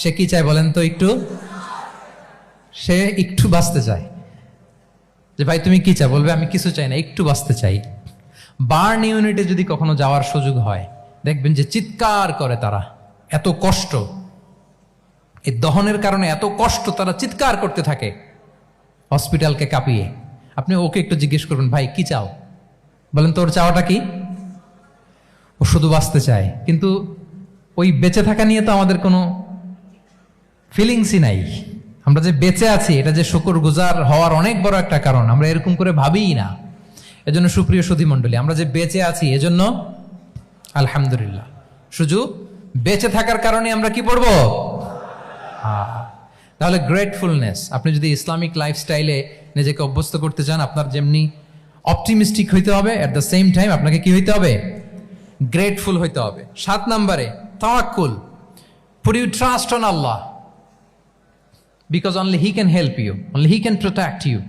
সে কি চায় বলেন তো একটু? সে একটু বাঁচতে চায়। যে ভাই তুমি কি চাও, বলবে আমি কিছু চাই না, একটু বাঁচতে চাই। বার্ন ইউনিটে যদি কখনো যাওয়ার সুযোগ হয়, দেখবেন যে চিৎকার করে তারা, এত কষ্ট, এই দহনের কারণে এত কষ্ট, তারা চিৎকার করতে থাকে হসপিটালকে কাঁপিয়ে। আপনি ওকে একটু জিজ্ঞেস করবেন ভাই কি চাও, বলেন তোর চাওয়াটা কি? ও শুধু বাঁচতে চায়, কিন্তু ওই বেঁচে থাকা নিয়ে তো আমাদের কোনো ফিলিংসই নাই। আমরা যে বেঁচে আছি এটা যে শুকরগুজার হওয়ার অনেক বড় একটা কারণ, আমরা এরকম করে ভাবিই না। এজন্য সুপ্রিয় সুধী মণ্ডলী, আমরা যে বেঁচে আছি এজন্য আলহামদুলিল্লাহ। শুধু বেঁচে থাকার কারণে আমরা কি পড়বো? তাহলে গ্রেটফুলনেস, আপনি যদি ইসলামিক লাইফস্টাইলে নিজেকে অভ্যস্ত করতে চান, আপনার যেমনি অপটিমিস্টিক হইতে হবে, এট দ্য সেম টাইম আপনাকে কি হইতে হবে? গ্রেটফুল হইতে হবে। 7 নম্বরে তাওয়াক্কুল। Put your trust on Allah, because only He can help you, only He can protect you.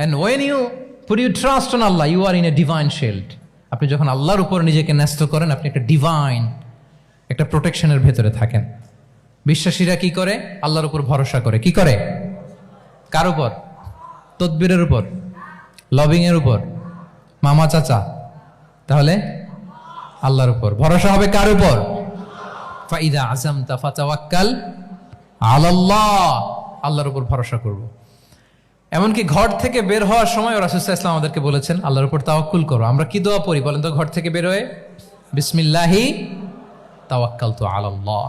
And when you put your trust on Allah, you are in a divine shield. আপনি যখন আল্লাহর উপর নিজেকে ন্যস্ত করেন, আপনি একটা ডিভাইন, একটা প্রোটেকশনের ভেতরে থাকেন। বিশ্বাসীরা কি করে? আল্লাহর উপর ভরসা করে। কি করে? কার উপর? তদবিরের উপর, লবিং এর উপর, মামা চাচা? তাহলে আল্লাহর উপর ভরসা হবে। কার উপর? ফাইদা আযামতা ফাতাওয়াক্কাল আলাল্লাহ, আল্লাহর উপর ভরসা করব। এমনকি ঘর থেকে বের হওয়ার সময় রাসূল সাল্লাল্লাহু আলাইহি ওয়াসাল্লাম আমাদেরকে বলেছেন আল্লাহর উপর তাওয়াক্কুল করো। আমরা কি দোয়া পড়ি বলেন তো ঘর থেকে বের হয়ে? বিসমিল্লাহি তাওয়াক্কালতু আলাল্লাহ।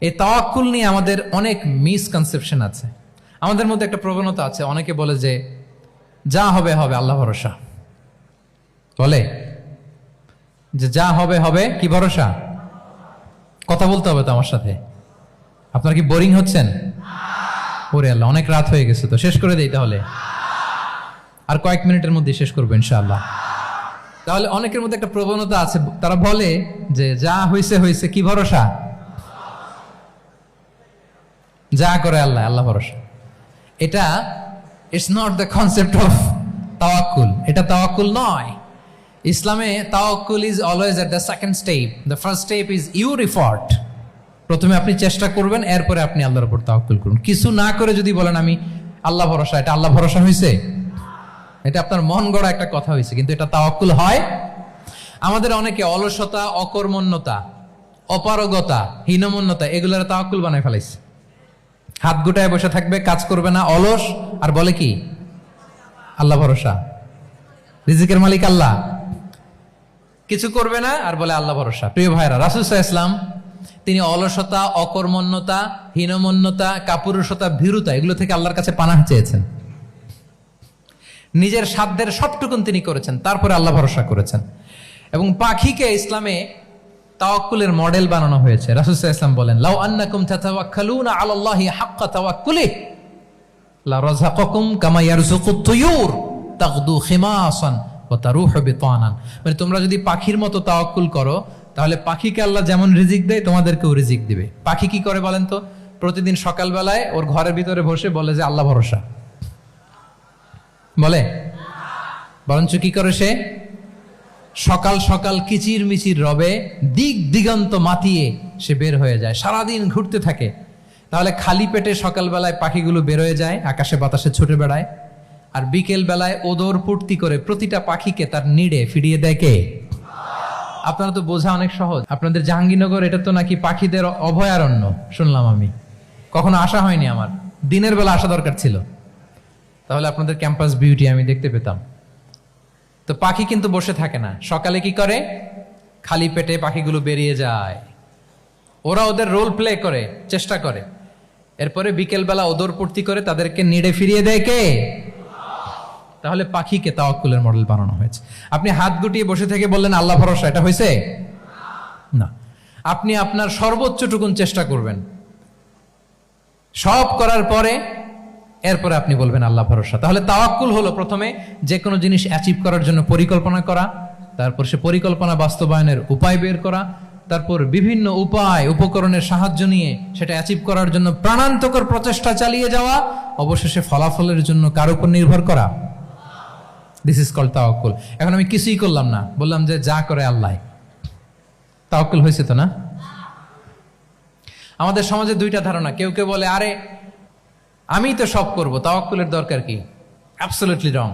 এই তাওয়াক্কুল নিয়ে আমাদের অনেক মিসকনসেপশন আছে। আমাদের মধ্যে একটা প্রবণতা আছে, অনেকে বলে যে যা হবে হবে, আল্লাহ ভরসা। বলে যে যা হবে হবে, কি ভরসা? কথা বলতে হবে তো আমার সাথে। আপনার কি বোরিং হচ্ছেন? ওরে আল্লাহ, অনেক রাত হয়ে গেছে, তো শেষ করে দেই তাহলে। আর কয়েক মিনিটের মধ্যে শেষ করবো ইনশাআল্লাহ। তাহলে অনেকের মধ্যে একটা প্রবণতা আছে, তারা বলে যে যা হয়েছে হয়েছে, কি ভরসা? যা করে আল্লাহ, আল্লাহ ভরসা। এটা it's not the concept of তাওয়াক্কুল। এটা তাওয়াক্কুল নয়। ইসলামে তাওয়াক্কুল is always at the second step. The first step is your effort. প্রথমে আপনি চেষ্টা করবেন, এরপরে আপনি আল্লাহর উপর তাওয়াক্কুল করুন। কিছু না করে যদি বলেন আমি আল্লাহ ভরসা, এটা আল্লাহ ভরসা হয়েছে? এটা আপনার মন গড়া একটা কথা হয়েছে, কিন্তু এটা তাওয়াক্কুল হয়? আমাদের অনেকে অলসতা, অকর্মণ্যতা, অপারগতা, হীনমন্যতা, এগুলোর তাওয়াক্কুল বানায় ফেলাইছে। হাত গুটায় বসে থাকবে, কাজ করবে না, অলস, আর বলে কি আল্লাহ ভরসা। রিজিকের মালিক আল্লাহ, কিছু করবে না আর বলে আল্লাহ ভরসা। প্রিয় ভাইরা, রাসূল সাল্লাল্লাহু আলাইহি ওয়াসাল্লাম তিনি অলসতা, অকর্মণ্যতা, হীনমন্যতা, কাপুরুষতা, ভীরুতা, এগুলো থেকে আল্লাহর কাছে পানাহ চেয়েছেন। নিজের সাধ্যের সবটুকুন তিনি করেছেন, তারপরে আল্লাহ ভরসা করেছেন। এবং পাখিকে ইসলামে তাওয়াক্কুলের মডেল বানানো হয়েছে। রাসূল সাল্লাল্লাহু আলাইহি ওয়াসাল্লাম বলেন, লাউ আন্নাকুম তাতাওয়াক্কালুনা আলাল্লাহি হাক্কা তাওয়াক্কুলিহি লা রাযাকাকুম কামা ইয়ারযুকুত তুয়ুর তাগদু খিমাসান ওয়া তারুহু বিতানান। মানে তোমরা যদি পাখির মতো তাওয়াক্কুল করো, তাহলে পাখিকে আল্লাহ যেমন রিজিক দেয় তোমাদেরকেও রিজিক দিবে। পাখি কি করে বলেন তো? প্রতিদিন সকালবেলায় ওর ঘরের ভিতরে বসে বলে যে আল্লাহ ভরসা। বলে? বরঞ্চ কি করে সে? সকাল সকাল কিচির মিচির রবে, দিক দিগন্ত মাতিয়ে সে বের হয়ে যায়, সারাদিন ঘুরতে থাকে। তাহলে খালি পেটে সকালবেলায় পাখিগুলো বের হয়ে যায়, আকাশে বাতাসে ছুটে বেড়ায়, আর বিকেল বেলায় ওদর পূর্তি করে প্রতিটা পাখিকে তার নিড়ে ফিরিয়ে দেয় কে? আপনারা তো বোঝা অনেক সহজ। আপনাদের জাহাঙ্গীরনগর এটা তো নাকি পাখিদের অভয়ারণ্য শুনলাম আমি, কখনো আসা হয়নি আমার, দিনের বেলা আসা দরকার ছিল, তাহলে আপনাদের ক্যাম্পাস বিউটি আমি দেখতে পেতাম। তো পাখি কিন্তু বসে থাকে না, সকালে কি করে? খালি পেটে পাখিগুলো বেরিয়ে যায়, ওরা ওদের রোল প্লে করে, চেষ্টা করে, এরপরে বিকেলবেলা ওদর পূর্তি করে তাদেরকে নিড়ে ফিরিয়ে দেয় কে? তাহলে পাখিকে তাওয়াক্কুলের মডেল বানানো হয়েছে। আপনি হাত গুটিয়ে বসে থেকে বললেন আল্লাহ ভরসা, এটা হয়েছে না। আপনি আপনার সর্বোচ্চটুকুন চেষ্টা করবেন, সব করার পরে এরপরে আপনি বলবেন আল্লাহ ভরসা। তাহলে তাওয়াক্কুল হলো প্রথমে যে কোনো জিনিস অ্যাচিভ করার জন্য পরিকল্পনা করা, তারপর সে পরিকল্পনা বাস্তবায়নের উপায় বের করা, তারপর বিভিন্ন উপায় উপকরণের সাহায্য নিয়ে সেটা অ্যাচিভ করার জন্য প্রাণান্তকর প্রচেষ্টা চালিয়ে যাওয়া, অবশেষে ফলাফলের জন্য কার উপর নির্ভর করা। দিস ইজ কল্ড তাওয়াক্কুল। এখন আমি কিছুই করলাম না, বললাম যে যা করে আল্লাহ, তাওয়াক্কুল হয়েছে তো না? আমাদের সমাজে দুইটা ধারণা, কেউ কেউ বলে আরে আমি তো সব করব, তাওয়াক্কুলের দরকার কি? Absolutely wrong.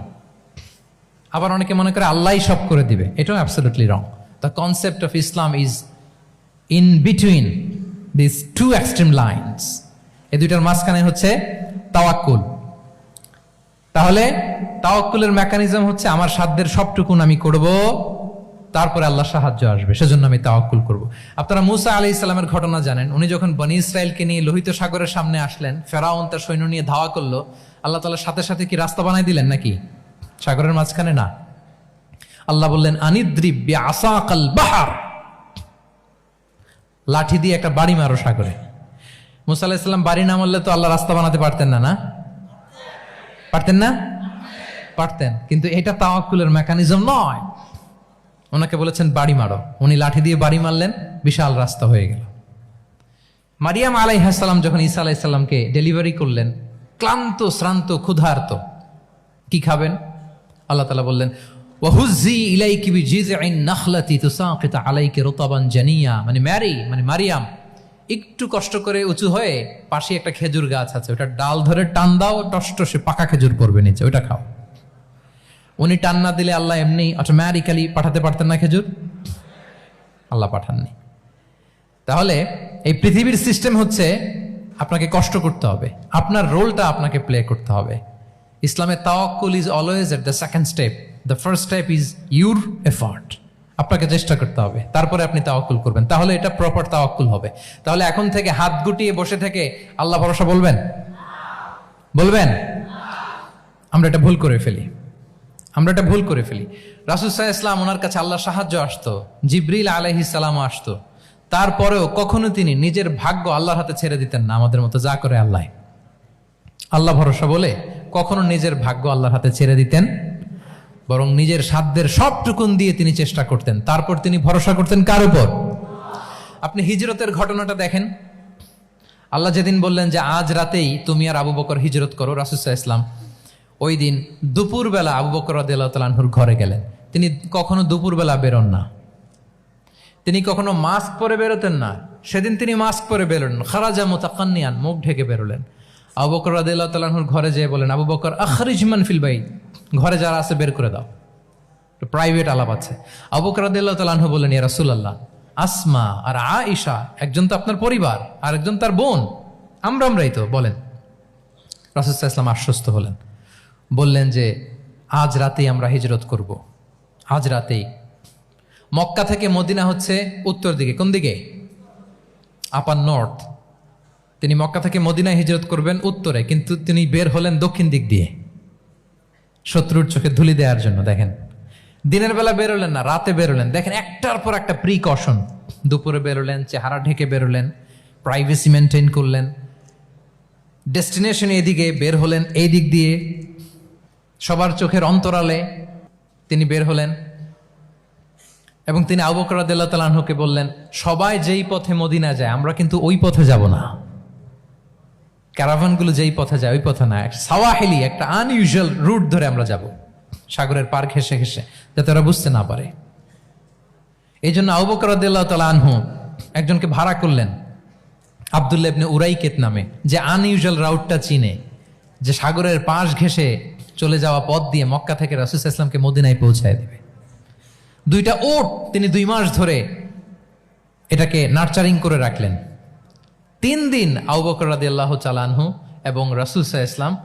আবার অনেকে মনে করে আল্লাহই সব করে দিবে, এটাও absolutely wrong. The concept of Islam is in between this two extreme lines. এই দুইটার মাঝখানে হচ্ছে তাওয়াক্কুল। তাহলে তাওয়াক্কুলের মেকানিজম হচ্ছে আমার সাধ্যের সবটুকুন আমি করব, তারপরে আল্লাহ সাহায্য আসবে, সেজন্য আমি তাওয়াক্কুল করব। আপনারা মুসা আলাইহিস সালামের ঘটনা জানেন। উনি যখন বনী ইসরায়েলকে নিয়ে লোহিত সাগরের সামনে আসলেন, ফেরাউন তার সৈন্য নিয়ে ধাওয়া করলো, আল্লাহ তাআলা সাথে সাথে কি রাস্তা বানাই দিলেন নাকি? সাগরের মাঝখানে না। আল্লাহ বললেন আনিদ্রিব বিআসাকাল বাহর, লাঠি দিয়ে একটা বাড়ি মারো সাগরে। মুসা আলাইহিস সালাম বাড়ি না মারলে তো আল্লাহ রাস্তা বানাতে পারতেন না, না পারতেন না? পারতেন, কিন্তু এটা তাওয়াক্কুলের মেকানিজম নয়। ওনাকে বলেছেন বাড়ি মারো, উনি লাঠি দিয়ে বাড়ি মারলেন, বিশাল রাস্তা হয়ে গেল। মারিয়াম আলাইহিস সালাম যখন ঈসা আলাইহিস সালামকে ডেলিভারি করলেন, ক্লান্ত শ্রান্ত ক্ষুধার্ত, কি খাবেন? আল্লাহ তাআলা বললেন ওয়াহুজ্জি ইলাইকি বিজিযইন নাখলাতি তুসাকিত আলাইকি রুতাবান জানিয়া, মানে মারিয়াম একটু কষ্ট করে উঁচু হয়ে পাশে একটা খেজুর গাছ আছে, ওটা ডাল ধরে টান দাও, টসটসে পাকা খেজুর পড়বে নিচে, ওটা খাও। উনি টান না দিলে আল্লাহ এমনি অটোমেটিক্যালি পাঠাতে পারতেন না খেজুর? আল্লাহ পাঠাননি। তাহলে এই পৃথিবীর সিস্টেম হচ্ছে আপনাকে কষ্ট করতে হবে, আপনার রোলটা আপনাকে প্লে করতে হবে। ইসলামে তাওয়াক্কুল is always at the second step, the first step is your effort. আপনাকে চেষ্টা করতে হবে, তারপরে আপনি তাওয়াক্কুল করবেন, তাহলে এটা প্রপার তাওয়াক্কুল হবে। তাহলে এখন থেকে হাত গুটিয়ে বসে থেকে আল্লাহ ভরসা বলবেন? আমরা এটা ভুল করে ফেলি। রাসূল সাল্লাল্লাহু আলাইহি ওয়াসাল্লাম, ওনার কাছে আল্লাহর সাহায্য আসতো, জিবরিল আলাইহিস সালাম আসতো, তারপরেও কখনো তিনি নিজের ভাগ্য আল্লাহর হাতে ছেড়ে দিতেন না। আমাদের মতো যা করে আল্লাহ ভরসা বলে কখনো নিজের ভাগ্য আল্লাহর হাতে ছেড়ে দিতেন, বরং নিজের সাধ্যের সবটুকুন দিয়ে তিনি চেষ্টা করতেন। তারপর তিনি ভরসা করতেন কার উপর? আপনি হিজরতের ঘটনাটা দেখেন। আল্লাহ যেদিন বললেন যে আজ রাতেই তুমি আর আবু বকর হিজরত করো, রাসূল সাল্লাল্লাহু আলাইহি ওয়াসাল্লাম ওই দিন দুপুরবেলা আবু বকর রাদিয়াল্লাহু তাআলা আনহুর ঘরে গেলেন। তিনি কখনো দুপুরবেলা বেরোন না, তিনি কখনো মাস্ক পরে বেরোতেন না। সেদিন তিনি মাস্ক পরে বেরোলেন, খারাজা মুতাকান্নিয়ান, মুখ ঢেকে বেরোলেন। আবু বকর রাদিয়াল্লাহু তাআলা আনহুর ঘরে যেয়ে বলেন, আবু বকর আখরিজ মান ফিল বাইত, ঘরে যারা আছে বের করে দাও, প্রাইভেট আলাপ আছে। আবু বকর রাদিয়াল্লাহু তাআলা আনহু বলেন, ইয়া রাসূলুল্লাহ, আসমা আর আয়েশা একজন তো আপনার পরিবার আর একজন তার বোন, আমরাই তো, বলেন। রাসূল সাল্লাল্লাহু আলাইহি ওয়াসাল্লাম আশ্বস্ত হলেন, বললেন যে আজ রাতেই আমরা হিজরত করব। আজ রাতেই। মক্কা থেকে মদিনা হচ্ছে উত্তর দিকে, কোন দিকে? আপার নর্থ। তিনি মক্কা থেকে মদিনায় হিজরত করবেন উত্তরে, কিন্তু তিনি বের হলেন দক্ষিণ দিক দিয়ে, শত্রুর চোখে ধুলি দেওয়ার জন্য। দেখেন, দিনের বেলা বেরোলেন না, রাতে বেরোলেন। দেখেন, একটার পর একটা প্রিকশন। দুপুরে বেরোলেন, চেহারা ঢেকে বেরোলেন, প্রাইভেসি মেনটেন করলেন। ডেস্টিনেশন এদিকে, বের হলেন এই দিক দিয়ে, সবার চোখের অন্তরালে তিনি বের হলেন। এবং তিনি আবু বকর রাদিয়াল্লাহু তাআলা আনহুকে বললেন, সবাই যেই পথে মদিনা যায় আমরা কিন্তু ওই পথে যাব না, ক্যারাভানগুলো যেই পথে যায় ওই পথে না, সাওয়াহিলি একটা আনইউজুয়াল রুট ধরে আমরা যাব, সাগরের পার ঘেঁষে ঘেঁষে, যাতে ওরা বুঝতে না পারে। এই জন্য আবু বকর রাদিয়াল্লাহু তাআলা আনহু একজনকে ভাড়া করলেন, আব্দুল্লাহ ইবনে উরাইকেত নামে, যে আনইউজুয়াল রাউটটা চিনে, যে সাগরের পাশ ঘেঁষে চলে যাওয়া পথ দিয়ে মক্কা থেকে রাসূল সাল্লাল্লাহু আলাইহি ওয়াসাল্লামকে মদিনায় পৌঁছায় দিবে। দুইটা ওট তিনি 2 মাস ধরে এটাকে নার্চারিং করে রাখলেন। 3 দিন আবু বকর রাদিয়াল্লাহু তাআলা আনহু এবং রাসূল সাল্লাল্লাহু আলাইহি ওয়াসাল্লাম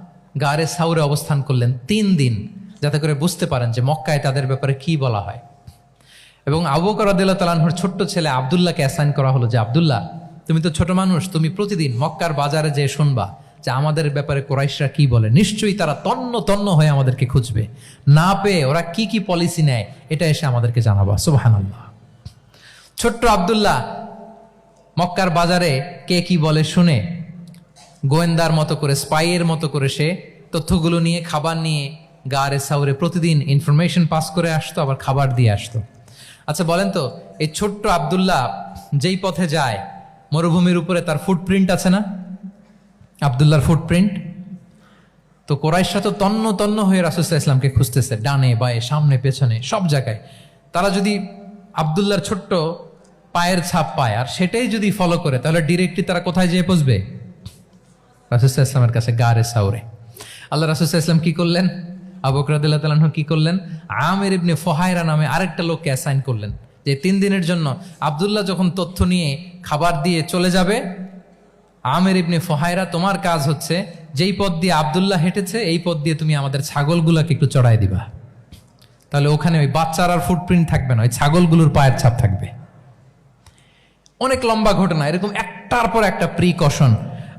গারে সাউরে অবস্থান করলেন 3 দিন, যাতে করে বুঝতে পারেন যে মক্কায় তাদের ব্যাপারে কি বলা হয়। এবং আবু বকর রাদিয়াল্লাহু তাআলা আনহুর ছোট্ট ছেলে আব্দুল্লাহকে অ্যাসাইন করা হলো যে আব্দুল্লাহ, তুমি তো ছোট মানুষ, তুমি প্রতিদিন মক্কার বাজারে যেয়ে শুনবা যে আমাদের ব্যাপারে কুরাইশরা কি বলে। নিশ্চয়ই তারা তন্ন তন্ন হয়ে আমাদেরকে খুঁজবে, না পেয়ে ওরা কি কি পলিসি নেয় এটা এসে আমাদেরকে জানাবা। সুবহানাল্লাহ। ছোট্ট আব্দুল্লাহ মক্কার বাজারে কে কি বলে শুনে গোয়েন্দার মতো করে, স্পাইয়ের মতো করে সে তথ্যগুলো নিয়ে, খাবার নিয়ে গারে সাউরে প্রতিদিন ইনফরমেশন পাস করে আসতো, আবার খাবার দিয়ে আসতো। আচ্ছা বলেন তো, এই ছোট্ট আব্দুল্লাহ যেই পথে যায়, মরুভূমির উপরে তার ফুটপ্রিন্ট আছে না, আব্দুল্লাহর ফুটপ্রিন্ট। তো কোরাইশরা তো তন্ন তন্ন হয়ে রাসূল সাল্লাল্লাহু আলাইহি ওয়াসাল্লামকে খুঁজতেছে, ডানে বায়ে সামনে পেছনে সব জায়গায়। তারা যদি আব্দুল্লাহর ছোট্ট পায়ের ছাপ পায় আর সেটাই যদি ফলো করে, তাহলে ডিরেক্টলি তারা কোথায় যেয়ে পৌঁছবে? রাসূল সাল্লাল্লাহু আলাইহি ওয়াসাল্লামের কাছে, গারে সাউরে। আল্লাহ রাসূল সাল্লাল্লাহু আলাইহি ওয়াসাল্লাম কি করলেন? আবু বকর রাদিয়াল্লাহু তাআলা আনহু কি করলেন? আমির ইবনে ফুহায়রা নামে আরেকটা লোককে অ্যাসাইন করলেন যে 3 দিনের জন্য আব্দুল্লাহ যখন তথ্য নিয়ে খাবার দিয়ে চলে যাবে, আমির ইবনে ফুহায়রা, তোমার কাজ হচ্ছে যেই পথ দিয়ে আব্দুল্লাহ হেঁটেছে এই পথ দিয়ে তুমি আমাদের ছাগলগুলোকে একটু চড়াই দিবা। তাহলে ওখানে ওই বাচ্চার আর ফুটপ্রিন্ট থাকবে না, ওই ছাগলগুলোর পায়ের ছাপ থাকবে। অনেক লম্বা ঘটনা, এরকম একটার পর একটা প্রিকশন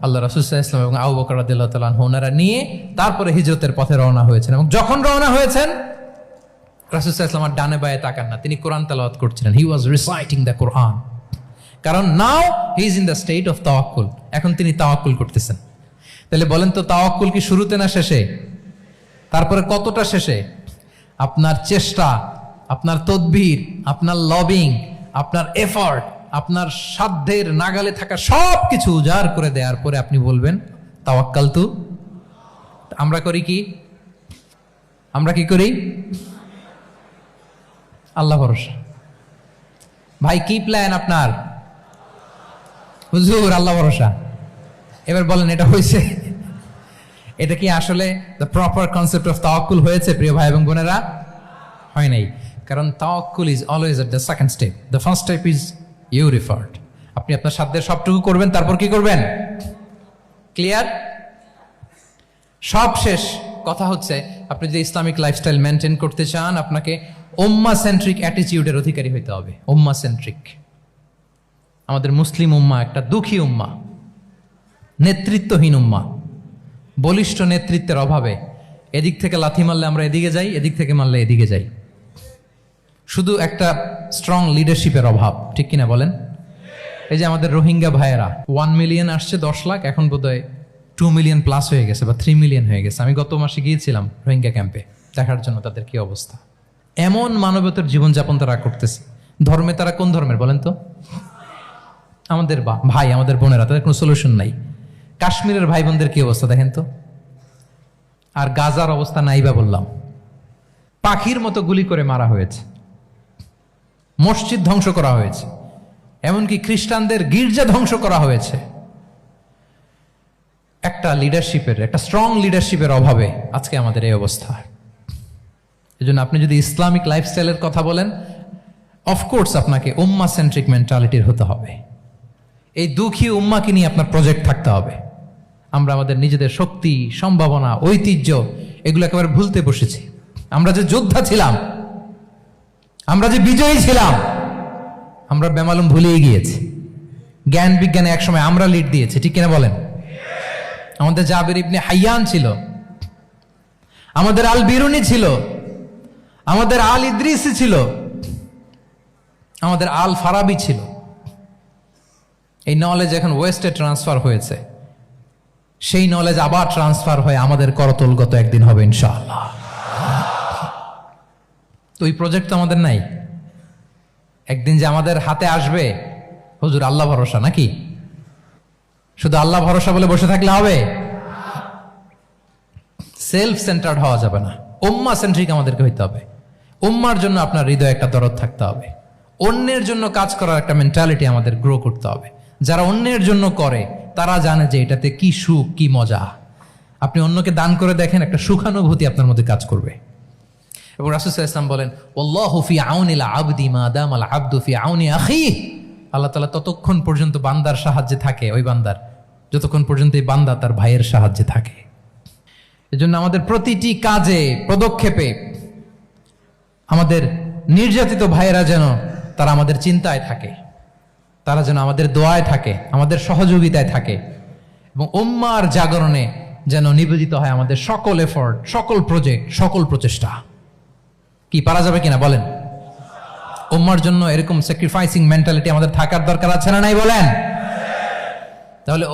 আল্লাহ রাসূল সাল্লাল্লাহু আলাইহি ওয়াসাল্লাম এবং আবু বকর রাদিয়াল্লাহু তাআলা আনহু ওনারা নিয়ে তারপরে হিজরতের পথে রওনা হয়েছেন। এবং যখন রওনা হয়েছেন, রাসূল সাল্লাল্লাহু আলাইহি ওয়াসাল্লাম ডানে বায়ে তাকান না, তিনি কোরআন তেলাওয়াত করছিলেন। হি ওয়াজ রিসাইটিং দ্য কোরআন, কারণ now he is in the state of tawakkul. এখন তিনি তাওয়াক্কুল করতেছেন। তাহলে বলেন তো, তাওয়াক্কুল কি শুরুতে না শেষে? তারপরে কতটা শেষে? আপনার চেষ্টা, আপনার তদবির, আপনার লবিং, আপনার এফর্ট, আপনার সাধ্যের নাগালে থাকা সব কিছু উজাড় করে দেওয়ার পরে আপনি বলবেন তাওয়াক্কালতু। আমরা করি কি? আমরা কি করি? আল্লাহ ভরসা। ভাই কি প্ল্যান আপনার? হুজুর আল্লাহ ভরসা। এবার বলেন, এটা হয়েছে? এটা কি আসলে দ্য প্রপার কনসেপ্ট অফ তাওয়াক্কুল হয়েছে প্রিয় ভাই এবং বোনেরা? হয় নাই। কারণ তাওয়াক্কুল is always at the second step. The first step is your effort. আপনি আপনার সাধ্যের সবটুকু করবেন, তারপর কি করবেন? ক্লিয়ার? সব শেষ। কথা হচ্ছে, আপনি যদি ইসলামিক লাইফস্টাইল মেনটেন করতে চান, আপনাকে উম্মাহ সেন্ট্রিক অ্যাটিটিউডের অধিকারী হইতে হবে। উম্মাহ সেন্ট্রিক। আমাদের মুসলিম উম্মাহ একটা দুঃখী উম্মাহ, নেতৃত্বহীন উম্মাহ, বলিষ্ঠ নেতৃত্বের অভাবে এদিক থেকে লাথি মারলে আমরা এদিকে যাই, এদিক থেকে মারলে এদিকে যাই। শুধু একটা স্ট্রং লিডারশিপের অভাব, ঠিক কিনা বলেন? এই যে আমাদের রোহিঙ্গা ভাইয়েরা 1 মিলিয়ন আসছে, 10 লাখ, এখন বোধহয় 2 মিলিয়ন প্লাস হয়ে গেছে বা 3 মিলিয়ন হয়ে গেছে। আমি গত মাসে গিয়েছিলাম রোহিঙ্গা ক্যাম্পে দেখার জন্য তাদের কি অবস্থা। এমন মানবতার জীবনযাপন তারা করতেছে। ধর্মে তারা কোন ধর্মের বলেন তো? আমাদের ভাই, আমাদের বোনেরা, তাদের কোনো সলিউশন নাই। কাশ্মীরের ভাই বোনদের কি অবস্থা দেখেন তো। আর গাজার অবস্থা নাই বা বললাম। পাখির মতো গুলি করে মারা হয়েছে, মসজিদ ধ্বংস করা হয়েছে, এমনকি খ্রিস্টানদের গির্জা ধ্বংস করা হয়েছে। একটা লিডারশিপের, একটা স্ট্রং লিডারশিপের অভাবে আজকে আমাদের এই অবস্থা। এই জন্য আপনি যদি ইসলামিক লাইফস্টাইলের কথা বলেন, অফকোর্স আপনাকে উম্মাহ সেন্ট্রিক মেন্টালিটির হতে হবে। এই দুঃখী উম্মাকে নিয়ে আপনার প্রজেক্ট থাকতে হবে। আমরা আমাদের নিজেদের শক্তি, সম্ভাবনা, ঐতিহ্য এগুলো একেবারে ভুলতে বসেছি। আমরা যে যোদ্ধা ছিলাম, আমরা যে বিজয়ী ছিলাম, আমরা বেমালুম ভুলেই গিয়েছি। জ্ঞান বিজ্ঞানে একসময় আমরা লিড দিয়েছি, ঠিক কিনা বলেন? আমাদের জাবির ইবনে হাইয়ান ছিল, আমাদের আল বিরুনি ছিল, আমাদের আল ইদ্রিসি ছিল, আমাদের আল ফারাবি ছিল। এই নলেজ এখন ওয়েস্টে ট্রান্সফার হয়েছে, সেই নলেজ আবার ট্রান্সফার হয়ে আমাদের করতলগত একদিন হবে ইনশাআল্লাহ। তো এই প্রজেক্ট তো আমাদের নাই। একদিন যে আমাদের হাতে আসবে, হুজুর আল্লাহ ভরসা নাকি? শুধু আল্লাহ ভরসা বলে বসে থাকলে হবে? সেলফ সেন্টার্ড হওয়া যাবে না, উম্মাহ সেন্ট্রিক আমাদেরকে হইতে হবে। উম্মার জন্য আপনার হৃদয়ে একটা দরদ থাকতে হবে। অন্যের জন্য কাজ করার একটা মেন্টালিটি আমাদের গ্রো করতে হবে। যারা অন্যের জন্য করে তারা জানে যে এটাতে কি সুখ, কি মজা। আপনি অন্যকে দান করে দেখেন, একটা সুখানুভূতি আপনার মধ্যে কাজ করবে। এবং রাসূল সাল্লাল্লাহু আলাইহি ওয়াসাল্লাম বলেন, ওয়াল্লাহু ফি আউনিল আবদি মা দামাল আবদু ফি আউনি আখিহি। আল্লাহ তাআলা ততক্ষণ পর্যন্ত বান্দার সাহায্যে থাকে, ওই বান্দার, যতক্ষণ পর্যন্ত এই বান্দা তার ভাইয়ের সাহায্যে থাকে। এজন্য আমাদের প্রতিটি কাজে, পদক্ষেপে আমাদের নির্যাতিত ভাইয়েরা যেন তারা আমাদের চিন্তায় থাকে, তারা যেন আমাদের দোয়ায় থাকে, আমাদের সহযোগিতায় থাকে, এবং উম্মার জাগরণে যেন নিবেদিত হয় আমাদের সকল এফোর্ট, সকল প্রজেক্ট, সকল প্রচেষ্টা। কি পারা যাবে কিনা বলেন? উম্মার জন্য এরকম স্যাক্রিফাইসিং মেন্টালিটি আমাদের থাকার দরকার আছে না নাই বলেন? তাহলে